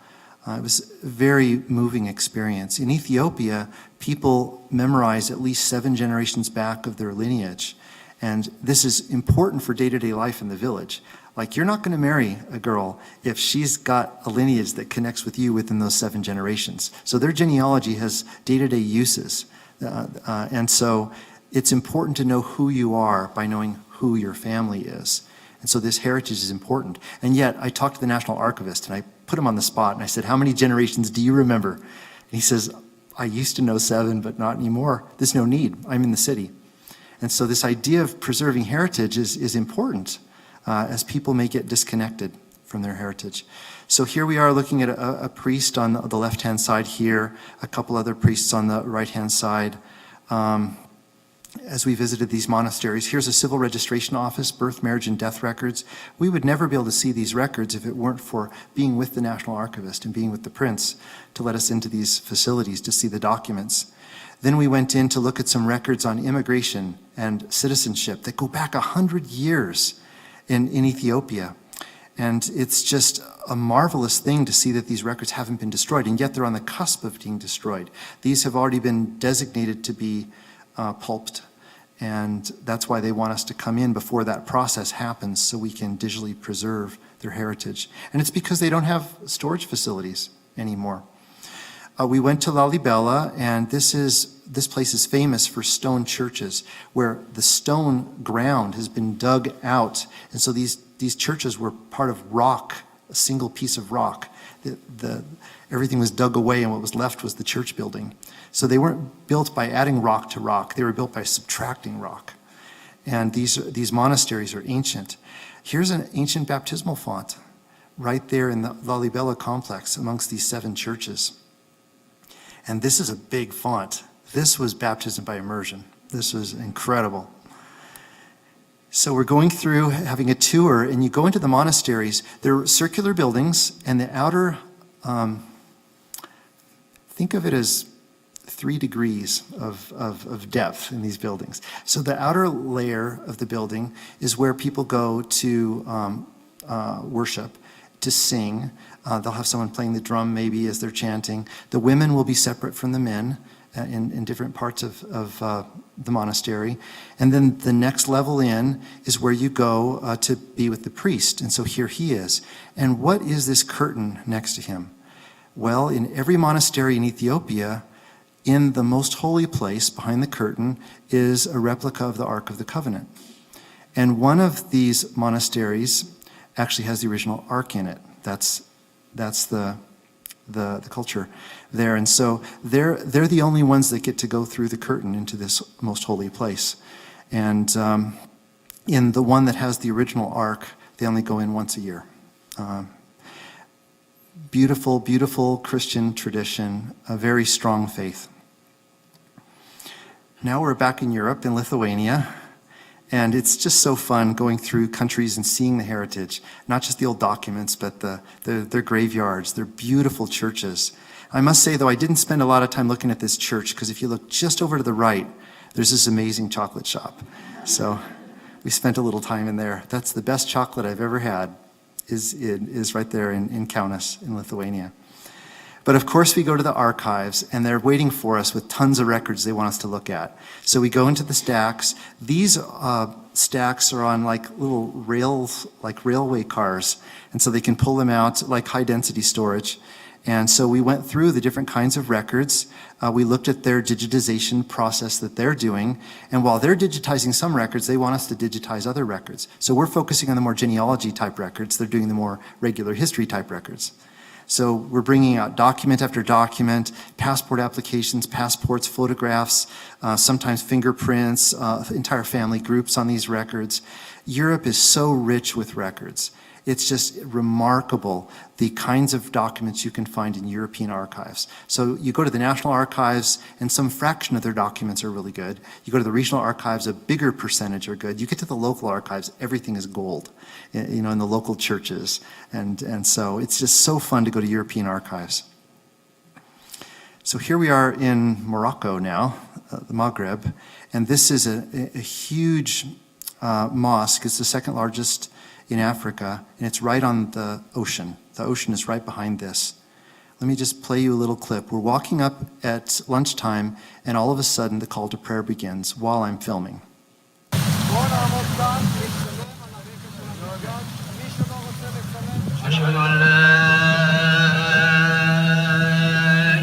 It was a very moving experience. In Ethiopia, people memorize at least 7 generations back of their lineage. And this is important for day-to-day life in the village. Like, you're not going to marry a girl if she's got a lineage that connects with you within those 7 generations. So their genealogy has day-to-day uses. And so it's important to know who you are by knowing who your family is. And so this heritage is important. And yet, I talked to the National Archivist, and I put him on the spot, and I said, how many generations do you remember? And he says, I used to know 7, but not anymore. There's no need. I'm in the city. And so this idea of preserving heritage is important as people may get disconnected from their heritage. So here we are looking at a priest on the left-hand side here, a couple other priests on the right-hand side. As we visited these monasteries, here's a civil registration office, birth, marriage, and death records. We would never be able to see these records if it weren't for being with the National Archivist and being with the prince to let us into these facilities to see the documents. Then we went in to look at some records on immigration and citizenship that go back 100 years in Ethiopia. And it's just a marvelous thing to see that these records haven't been destroyed, and yet they're on the cusp of being destroyed. These have already been designated to be pulped, and that's why they want us to come in before that process happens so we can digitally preserve their heritage. And it's because they don't have storage facilities anymore. We went to Lalibela, and this place is famous for stone churches, where the stone ground has been dug out, and so these churches were part of rock, a single piece of rock. Everything was dug away, and what was left was the church building. So they weren't built by adding rock to rock, they were built by subtracting rock. And these monasteries are ancient. Here's an ancient baptismal font right there in the Lalibela complex amongst these 7 churches. And this is a big font. This was baptism by immersion. This was incredible. So we're going through, having a tour, and you go into the monasteries. They're circular buildings, and the outer, think of it as 3 degrees of depth in these buildings. So the outer layer of the building is where people go to worship, to sing. They'll have someone playing the drum maybe as they're chanting. The women will be separate from the men in different parts of the monastery. And then the next level in is where you go to be with the priest. And so here he is. And what is this curtain next to him? Well, in every monastery in Ethiopia, in the most holy place behind the curtain is a replica of the Ark of the Covenant. And one of these monasteries actually has the original Ark in it. That's the culture there. And so they're the only ones that get to go through the curtain into this most holy place. And in the one that has the original Ark, they only go in once a year. Beautiful, beautiful Christian tradition, a very strong faith. Now we're back in Europe, in Lithuania, and it's just so fun going through countries and seeing the heritage, not just the old documents, but their graveyards, their beautiful churches. I must say, though, I didn't spend a lot of time looking at this church, because if you look just over to the right, there's this amazing chocolate shop. So we spent a little time in there. That's the best chocolate I've ever had, is right there in Kaunas, in Lithuania. But of course we go to the archives, and they're waiting for us with tons of records they want us to look at. So we go into the stacks. These stacks are on like little rails, like railway cars, and so they can pull them out like high density storage. And so we went through the different kinds of records. We looked at their digitization process that they're doing. And while they're digitizing some records, they want us to digitize other records. So we're focusing on the more genealogy type records. They're doing the more regular history type records. So we're bringing out document after document, passport applications, passports, photographs, sometimes fingerprints, entire family groups on these records. Europe is so rich with records. It's just remarkable the kinds of documents you can find in European archives. So you go to the National Archives, and some fraction of their documents are really good. You go to the regional archives, a bigger percentage are good. You get to the local archives, everything is gold, in the local churches. And so it's just so fun to go to European archives. So here we are in Morocco now, the Maghreb, and this is a huge mosque. It's the second largest in Africa, and it's right on the ocean. The ocean is right behind this. Let me just play you a little clip. We're walking up at lunchtime, and all of a sudden the call to prayer begins while I'm filming. أشهد أن لا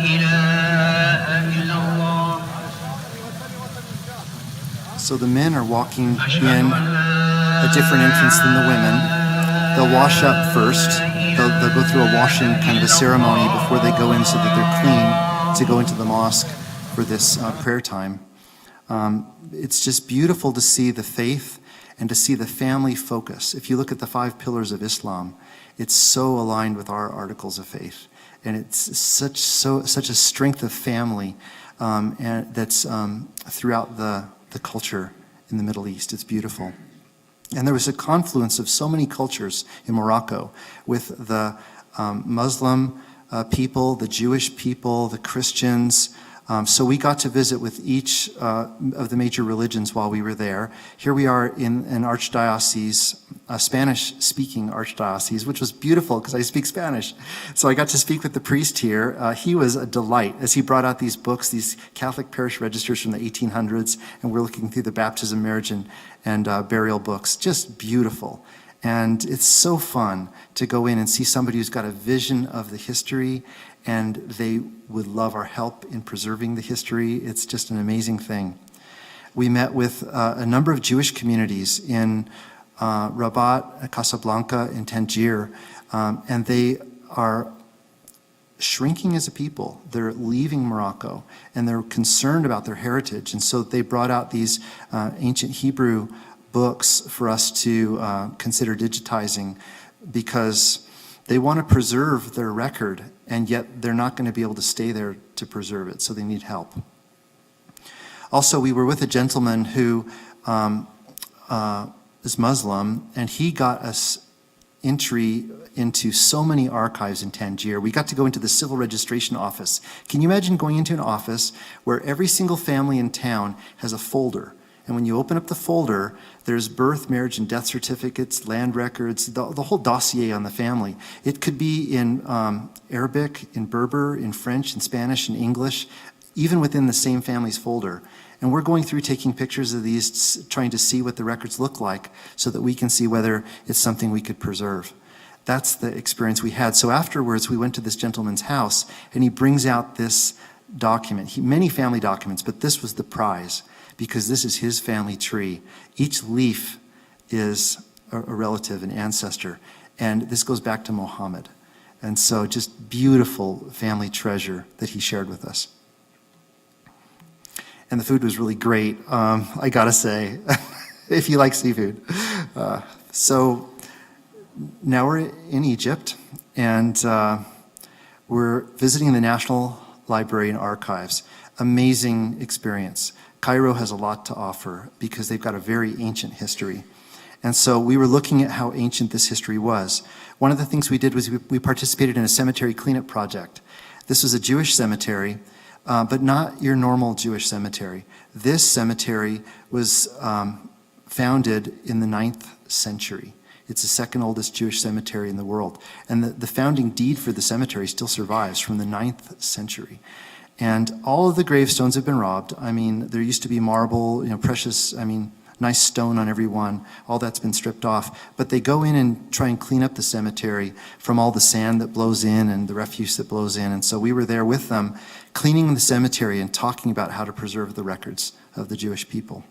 إله إلا الله. So the men are walking in a different entrance than the women. They'll wash up first. They'll go through a washing kind of a ceremony before they go in so that they're clean to go into the mosque for this prayer time. It's just beautiful to see the faith and to see the family focus. If you look at the 5 pillars of Islam, it's so aligned with our articles of faith. And it's such a strength of family and that's throughout the culture in the Middle East. It's beautiful. And there was a confluence of so many cultures in Morocco with the Muslim people, the Jewish people, the Christians. So we got to visit with each of the major religions while we were there. Here we are in an archdiocese, a Spanish-speaking archdiocese, which was beautiful because I speak Spanish. So I got to speak with the priest here. He was a delight as he brought out these books, these Catholic parish registers from the 1800s, and we're looking through the baptism, marriage, and burial books. Just beautiful. And it's so fun to go in and see somebody who's got a vision of the history, and they would love our help in preserving the history. It's just an amazing thing. We met with a number of Jewish communities in Rabat, Casablanca, and Tangier, and they are shrinking as a people. They're leaving Morocco, and they're concerned about their heritage. And so they brought out these ancient Hebrew books for us to consider digitizing because they want to preserve their record, and yet they're not going to be able to stay there to preserve it, so they need help. Also, we were with a gentleman who is Muslim, and he got us entry into so many archives in Tangier. We got to go into the civil registration office. Can you imagine going into an office where every single family in town has a folder? And when you open up the folder, there's birth, marriage, and death certificates, land records, the whole dossier on the family. It could be in Arabic, in Berber, in French, in Spanish, in English, even within the same family's folder. And we're going through taking pictures of these, trying to see what the records look like so that we can see whether it's something we could preserve. That's the experience we had. So afterwards, we went to this gentleman's house, and he brings out this document, many family documents, but this was the prize, because this is his family tree. Each leaf is a relative, an ancestor, and this goes back to Muhammad. And so just beautiful family treasure that he shared with us. And the food was really great, I gotta say, if you like seafood. So now we're in Egypt, and we're visiting the National Library and Archives. Amazing experience. Cairo has a lot to offer because they've got a very ancient history. And so we were looking at how ancient this history was. One of the things we did was we participated in a cemetery cleanup project. This was a Jewish cemetery, but not your normal Jewish cemetery. This cemetery was founded in the 9th century. It's the second oldest Jewish cemetery in the world. And the founding deed for the cemetery still survives from the 9th century. And all of the gravestones have been robbed. I mean, there used to be marble, precious, nice stone on every one. All that's been stripped off. But they go in and try and clean up the cemetery from all the sand that blows in and the refuse that blows in. And so we were there with them, cleaning the cemetery and talking about how to preserve the records of the Jewish people.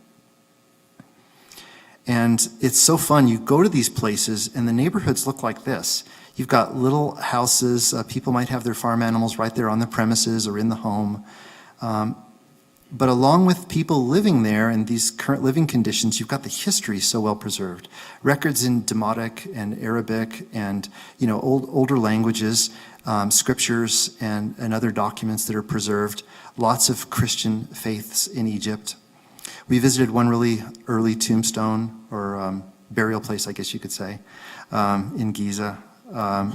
And it's so fun. You go to these places, and the neighborhoods look like this. You've got little houses. People might have their farm animals right there on the premises or in the home. But along with people living there in these current living conditions, you've got the history so well preserved. Records in Demotic and Arabic and older languages, scriptures and other documents that are preserved. Lots of Christian faiths in Egypt. We visited one really early tombstone or burial place, I guess you could say, in Giza. A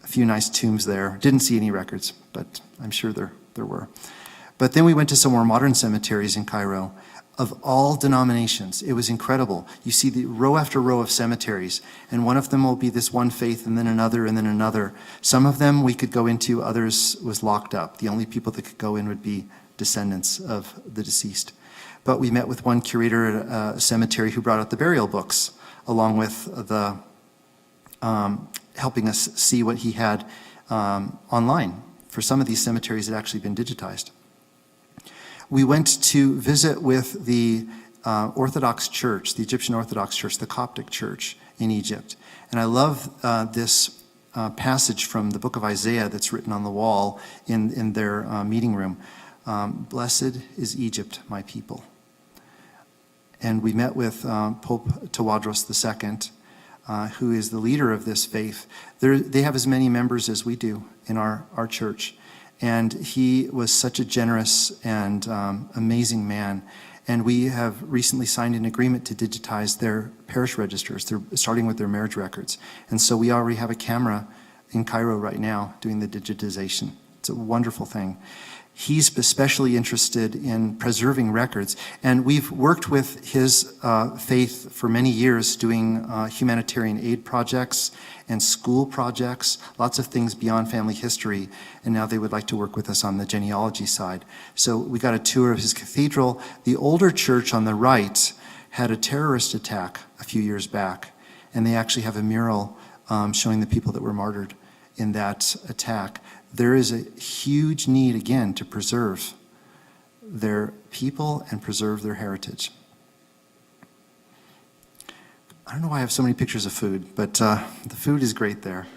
few nice tombs there. Didn't see any records, but I'm sure there were. But then we went to some more modern cemeteries in Cairo. of all denominations. It was incredible. You see the row after row of cemeteries, and one of them will be this one faith, and then another, and then another. Some of them we could go into, others was locked up. The only people that could go in would be descendants of the deceased. But we met with one curator at a cemetery who brought out the burial books, along with the helping us see what he had online. For some of these cemeteries, it had actually been digitized. We went to visit with the Orthodox Church, the Egyptian Orthodox Church, the Coptic Church in Egypt. And I love this passage from the book of Isaiah that's written on the wall in their meeting room. Blessed is Egypt, my people. And we met with Pope Tawadros II, who is the leader of this faith. They have as many members as we do in our church. And he was such a generous and amazing man. And we have recently signed an agreement to digitize their parish registers. They're starting with their marriage records. And so we already have a camera in Cairo right now doing the digitization. It's a wonderful thing. He's especially interested in preserving records. And we've worked with his faith for many years doing humanitarian aid projects and school projects, lots of things beyond family history. And now they would like to work with us on the genealogy side. So we got a tour of his cathedral. The older church on the right had a terrorist attack a few years back. And they actually have a mural showing the people that were martyred in that attack. There is a huge need, again, to preserve their people and preserve their heritage. I don't know why I have so many pictures of food, but the food is great there.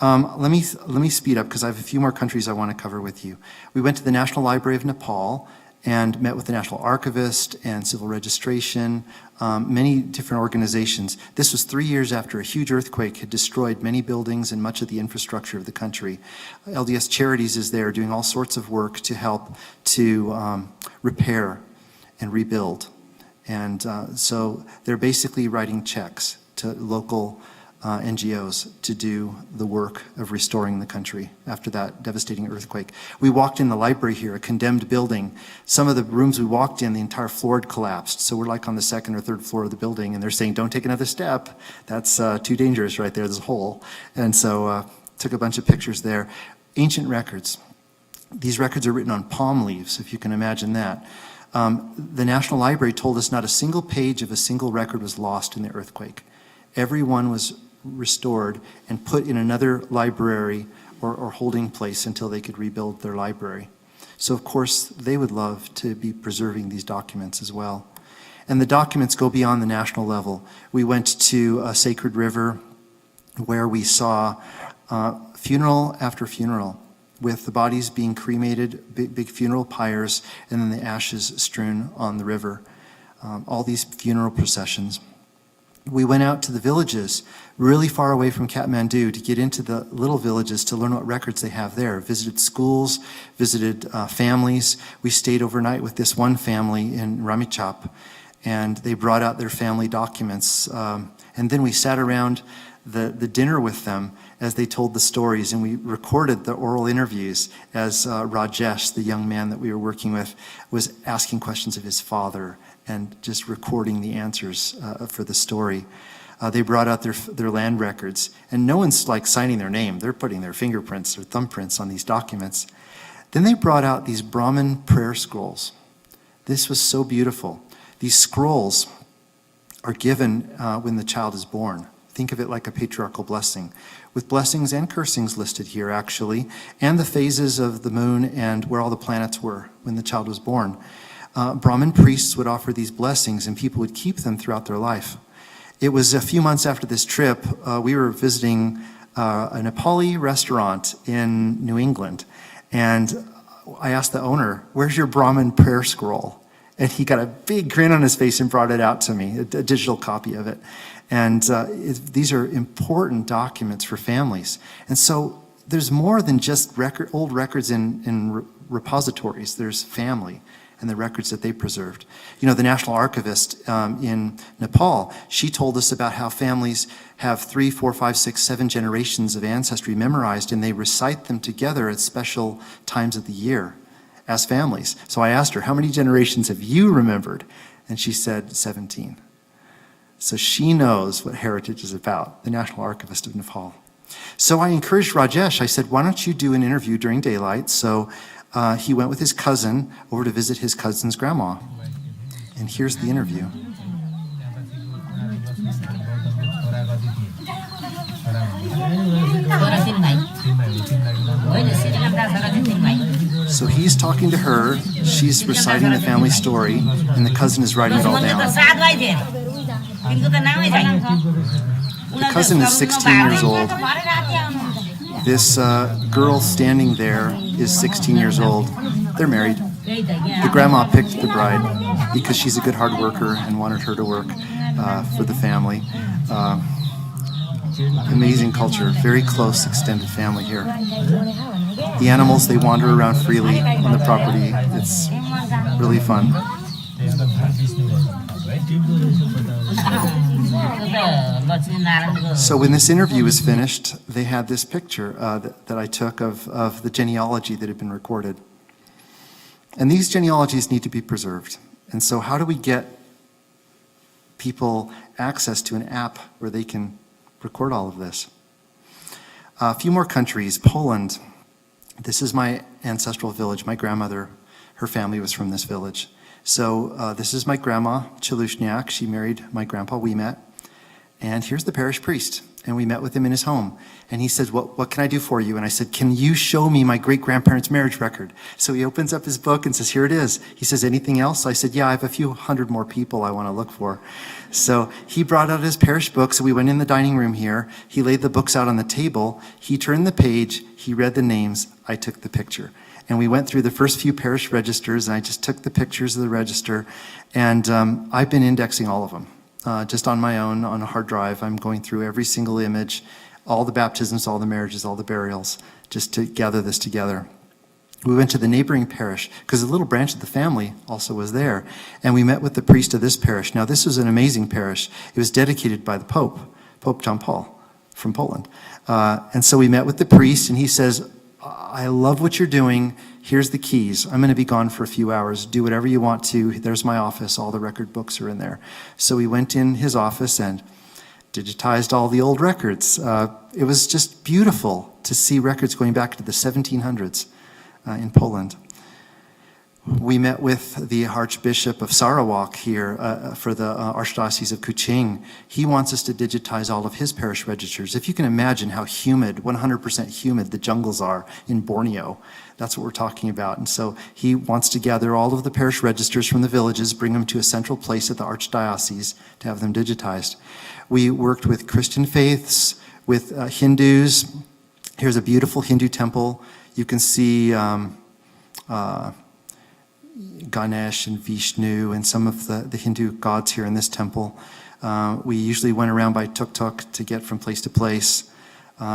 Let me speed up because I have a few more countries I want to cover with you. We went to the National Library of Nepal and met with the National Archivist and Civil Registration, many different organizations. This was 3 years after a huge earthquake had destroyed many buildings and much of the infrastructure of the country. LDS Charities is there doing all sorts of work to help to repair and rebuild. And so they're basically writing checks to local NGOs to do the work of restoring the country after that devastating earthquake. We walked in the library here, a condemned building. Some of the rooms we walked in, the entire floor had collapsed. So we're like on the second or third floor of the building, and they're saying, don't take another step. That's too dangerous right there, there's a hole. And so took a bunch of pictures there. Ancient records. These records are written on palm leaves, if you can imagine that. The National Library told us not a single page of a single record was lost in the earthquake. Every one was restored and put in another library or holding place until they could rebuild their library. So of course they would love to be preserving these documents as well. And the documents go beyond the national level. We went to a sacred river where we saw funeral after funeral with the bodies being cremated, big funeral pyres, and then the ashes strewn on the river. All these funeral processions. We went out to the villages really far away from Kathmandu to get into the little villages to learn what records they have there. Visited schools, visited families. We stayed overnight with this one family in Ramichap, and they brought out their family documents. And then we sat around the dinner with them as they told the stories, and we recorded the oral interviews as Rajesh, the young man that we were working with, was asking questions of his father and just recording the answers for the story. They brought out their land records, and no one's like signing their name. They're putting their fingerprints or thumbprints on these documents. Then they brought out these Brahmin prayer scrolls. This was so beautiful. These scrolls are given when the child is born. Think of it like a patriarchal blessing, with blessings and cursings listed here, actually, and the phases of the moon and where all the planets were when the child was born. Brahmin priests would offer these blessings, and people would keep them throughout their life. It was a few months after this trip, we were visiting a Nepali restaurant in New England, and I asked the owner, "Where's your Brahmin prayer scroll?" And he got a big grin on his face and brought it out to me, a digital copy of it. And these are important documents for families. And so there's more than just old records in repositories. There's family and the records that they preserved. You know, the National Archivist in Nepal, she told us about how families have 3, 4, 5, 6, 7 generations of ancestry memorized, and they recite them together at special times of the year as families. So I asked her, how many generations have you remembered? And she said 17. So she knows what heritage is about, the National Archivist of Nepal. So I encouraged Rajesh. I said, why don't you do an interview during daylight? So he went with his cousin over to visit his cousin's grandma. And here's the interview. So he's talking to her, she's reciting the family story, and the cousin is writing it all down. The cousin is 16 years old. This girl standing there is 16 years old. They're married. The grandma picked the bride because she's a good hard worker and wanted her to work for the family. Amazing culture, very close extended family here. The animals, they wander around freely on the property. It's really fun. So when this interview was finished, they had this picture that I took of the genealogy that had been recorded. And these genealogies need to be preserved. And so how do we get people access to an app where they can record all of this? A few more countries. Poland. This is my ancestral village. My grandmother, her family was from this village. So this is my grandma, Chelushniak. She married my grandpa. We met. And here's the parish priest. And we met with him in his home. And he said, what can I do for you? And I said, can you show me my great-grandparents' marriage record? So he opens up his book and says, here it is. He says, anything else? I said, yeah, I have a few hundred more people I want to look for. So he brought out his parish book. So we went in the dining room here. He laid the books out on the table. He turned the page. He read the names. I took the picture. And we went through the first few parish registers, and I just took the pictures of the register. And I've been indexing all of them. Just on my own, on a hard drive, I'm going through every single image, all the baptisms, all the marriages, all the burials, just to gather this together. We went to the neighboring parish, because a little branch of the family also was there, and we met with the priest of this parish. Now, this was an amazing parish. It was dedicated by the Pope, Pope John Paul, from Poland. And so we met with the priest, and he says, I love what you're doing. Here's the keys. I'm going to be gone for a few hours. Do whatever you want to. There's my office. All the record books are in there. So we went in his office and digitized all the old records. It was just beautiful to see records going back to the 1700s in Poland. We met with the Archbishop of Sarawak here for the Archdiocese of Kuching. He wants us to digitize all of his parish registers. If you can imagine how humid, 100% humid the jungles are in Borneo, that's what we're talking about. And so he wants to gather all of the parish registers from the villages, bring them to a central place at the Archdiocese to have them digitized. We worked with Christian faiths, with Hindus. Here's a beautiful Hindu temple. You can see Ganesh and Vishnu and some of the Hindu gods here in this temple. We usually went around by tuk-tuk to get from place to place.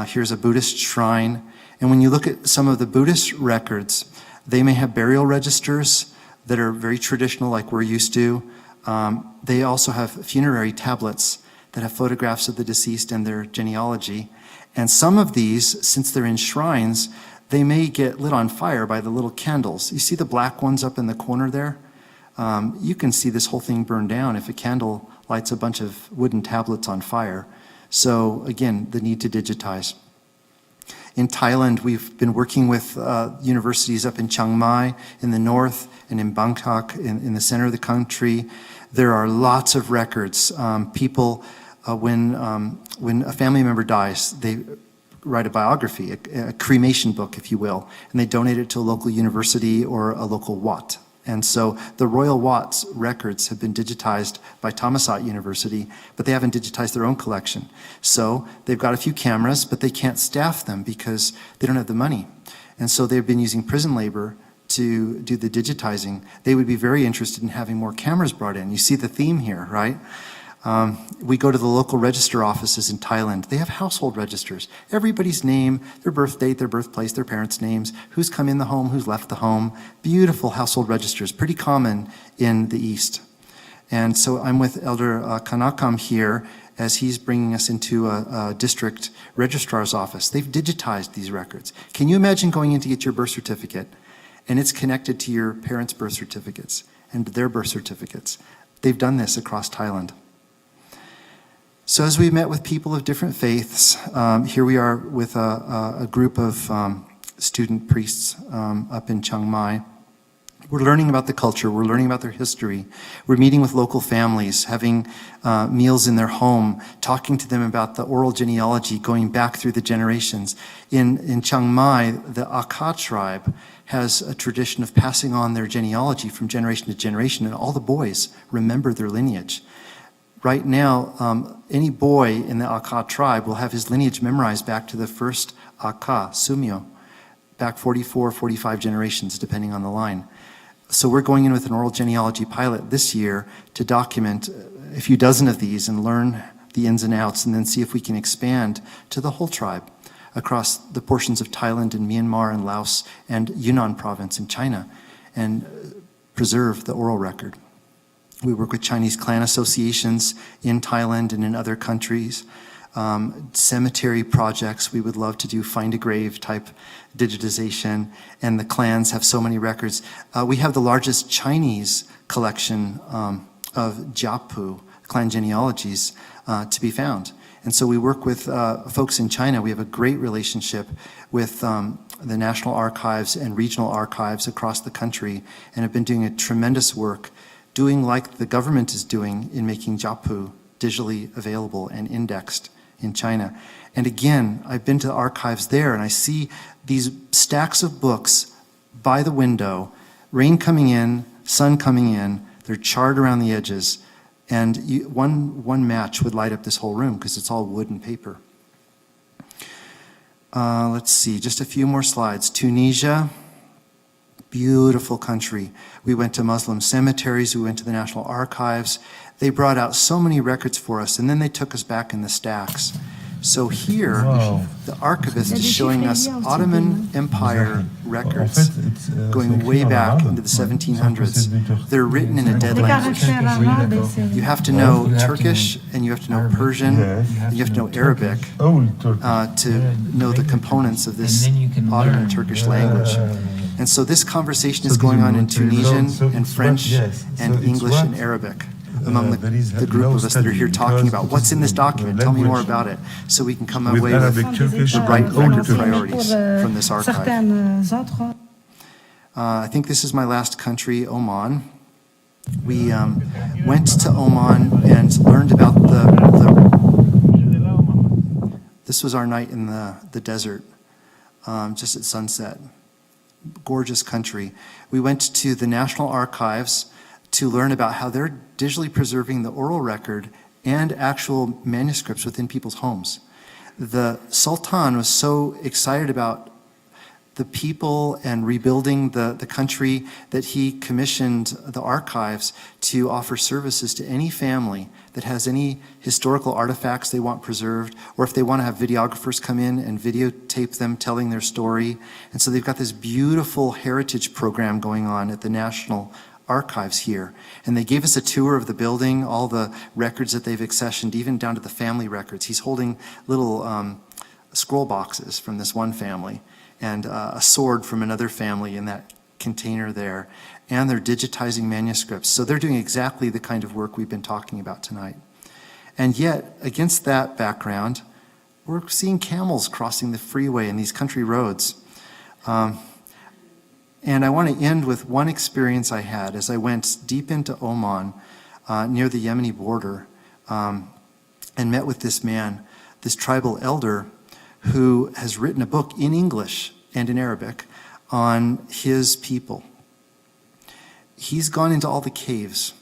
Here's a Buddhist shrine. And when you look at some of the Buddhist records, they may have burial registers that are very traditional like we're used to. They also have funerary tablets that have photographs of the deceased and their genealogy. And some of these, since they're in shrines, they may get lit on fire by the little candles. You see the black ones up in the corner there? You can see this whole thing burn down if a candle lights a bunch of wooden tablets on fire. So again, the need to digitize. In Thailand, we've been working with universities up in Chiang Mai in the north and in Bangkok in the center of the country. There are lots of records. People, when a family member dies, they write a biography, a cremation book, if you will, and they donate it to a local university or a local Wat. And so the Royal Wat's records have been digitized by Thammasat University, but they haven't digitized their own collection. So they've got a few cameras, but they can't staff them because they don't have the money. And so they've been using prison labor to do the digitizing. They would be very interested in having more cameras brought in. You see the theme here, right? We go to the local register offices in Thailand. They have household registers. Everybody's name, their birth date, their birthplace, their parents' names, who's come in the home, who's left the home. Beautiful household registers, pretty common in the East. And so I'm with Elder Kanakam here as he's bringing us into a district registrar's office. They've digitized these records. Can you imagine going in to get your birth certificate and it's connected to your parents' birth certificates and their birth certificates? they've done this across Thailand. So as we met with people of different faiths, here we are with a group of student priests up in Chiang Mai. We're learning about the culture, we're learning about their history, we're meeting with local families, having meals in their home, talking to them about the oral genealogy going back through the generations. In Chiang Mai, the Akha tribe has a tradition of passing on their genealogy from generation to generation, and all the boys remember their lineage. Right now, any boy in the Akha tribe will have his lineage memorized back to the first Akha, Sumyo, back 44, 45 generations, depending on the line. So we're going in with an oral genealogy pilot this year to document a few dozen of these and learn the ins and outs, and then see if we can expand to the whole tribe across the portions of Thailand and Myanmar and Laos and Yunnan province in China, and preserve the oral record. We work with Chinese clan associations in Thailand and in other countries. Cemetery projects, we would love to do find a grave type digitization, and the clans have so many records. We have the largest Chinese collection of Jiapu, clan genealogies, to be found. And so we work with folks in China. We have a great relationship with the National Archives and regional archives across the country, and have been doing a tremendous work, doing like the government is doing in making Jiapu digitally available and indexed in China. And again, I've been to the archives there, and I see these stacks of books by the window, rain coming in, sun coming in, they're charred around the edges, and one match would light up this whole room because it's all wood and paper. Let's see, just a few more slides. Tunisia, beautiful country. We went to Muslim cemeteries, we went to the National Archives. They brought out so many records for us, and then they took us back in the stacks. So here, the archivist is showing us Ottoman Empire records going way back into the 1700s. They're written in a dead language. You have to know Turkish, and you have to know Persian, and you have to know Arabic to know the components of this Ottoman Turkish language. And so this conversation is going on in Tunisian and French and English and Arabic among the group of us that are here talking about what's in this document. Tell me more about it, so we can come away with the right record priorities from this archive. I think this is my last country, Oman. We went to Oman and learned about this was our night in the desert, just at sunset. Gorgeous country. We went to the National Archives to learn about how they're digitally preserving the oral record and actual manuscripts within people's homes. The Sultan was so excited about the people and rebuilding the country that he commissioned the archives to offer services to any family that has any historical artifacts they want preserved, or if they want to have videographers come in and videotape them telling their story. And so they've got this beautiful heritage program going on at the National Archives here. And they gave us a tour of the building, all the records that they've accessioned, even down to the family records. He's holding little scroll boxes from this one family, and a sword from another family in that container there. And they're digitizing manuscripts. So they're doing exactly the kind of work we've been talking about tonight. And yet, against that background, we're seeing camels crossing the freeway in these country roads. And I want to end with one experience I had as I went deep into Oman, near the Yemeni border, and met with this man, this tribal elder, who has written a book in English and in Arabic on his people. He's gone into all the caves,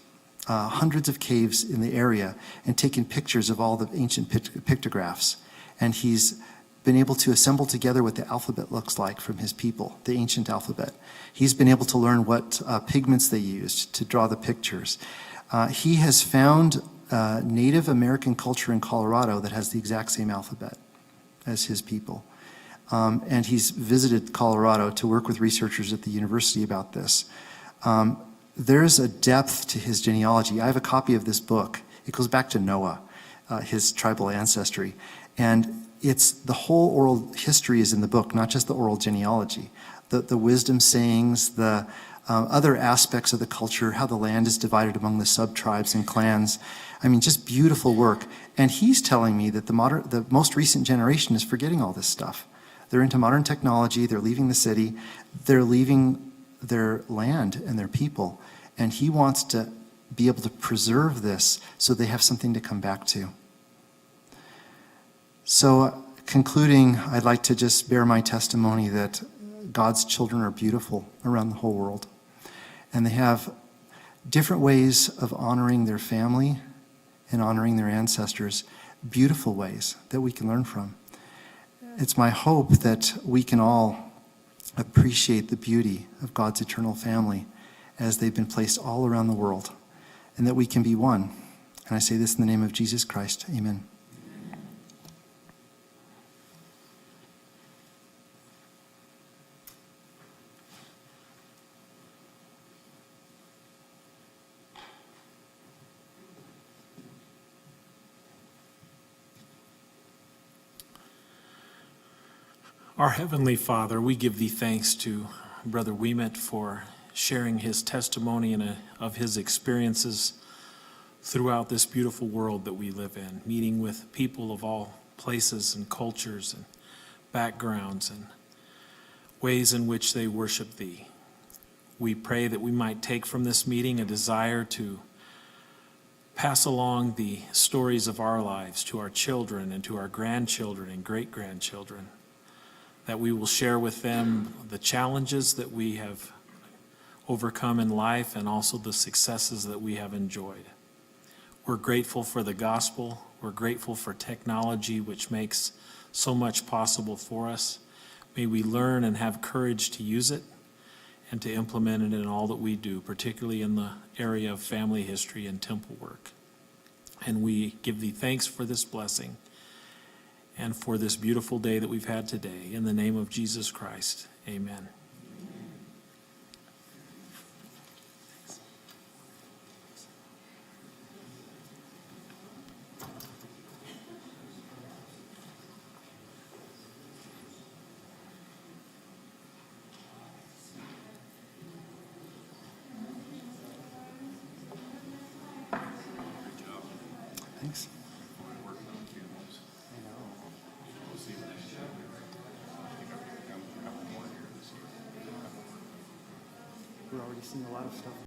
hundreds of caves in the area, and taken pictures of all the ancient pictographs. And he's been able to assemble together what the alphabet looks like from his people, the ancient alphabet. He's been able to learn what pigments they used to draw the pictures. He has found Native American culture in Colorado that has the exact same alphabet as his people. And he's visited Colorado to work with researchers at the university about this. There's a depth to his genealogy. I have a copy of this book. It goes back to Noah, his tribal ancestry. And it's the whole oral history is in the book, not just the oral genealogy. The wisdom sayings, the other aspects of the culture, how the land is divided among the sub-tribes and clans. I mean, just beautiful work. And he's telling me that the most recent generation is forgetting all this stuff. They're into modern technology, they're leaving the city, they're leaving their land and their people. And he wants to be able to preserve this so they have something to come back to. So, concluding, I'd like to just bear my testimony that God's children are beautiful around the whole world. And they have different ways of honoring their family and honoring their ancestors, beautiful ways that we can learn from. It's my hope that we can all appreciate the beauty of God's eternal family as they've been placed all around the world, and that we can be one. And I say this in the name of Jesus Christ. Amen. Our Heavenly Father, we give thee thanks to Brother Wiemet for sharing his testimony and of his experiences throughout this beautiful world that we live in, meeting with people of all places and cultures and backgrounds and ways in which they worship thee. We pray that we might take from this meeting a desire to pass along the stories of our lives to our children and to our grandchildren and great-grandchildren, that we will share with them the challenges that we have overcome in life and also the successes that we have enjoyed. We're grateful for the gospel. We're grateful for technology, which makes so much possible for us. May we learn and have courage to use it and to implement it in all that we do, particularly in the area of family history and temple work. And we give thee thanks for this blessing and for this beautiful day that we've had today. In the name of Jesus Christ, amen. Thanks. We're already seeing a lot of stuff.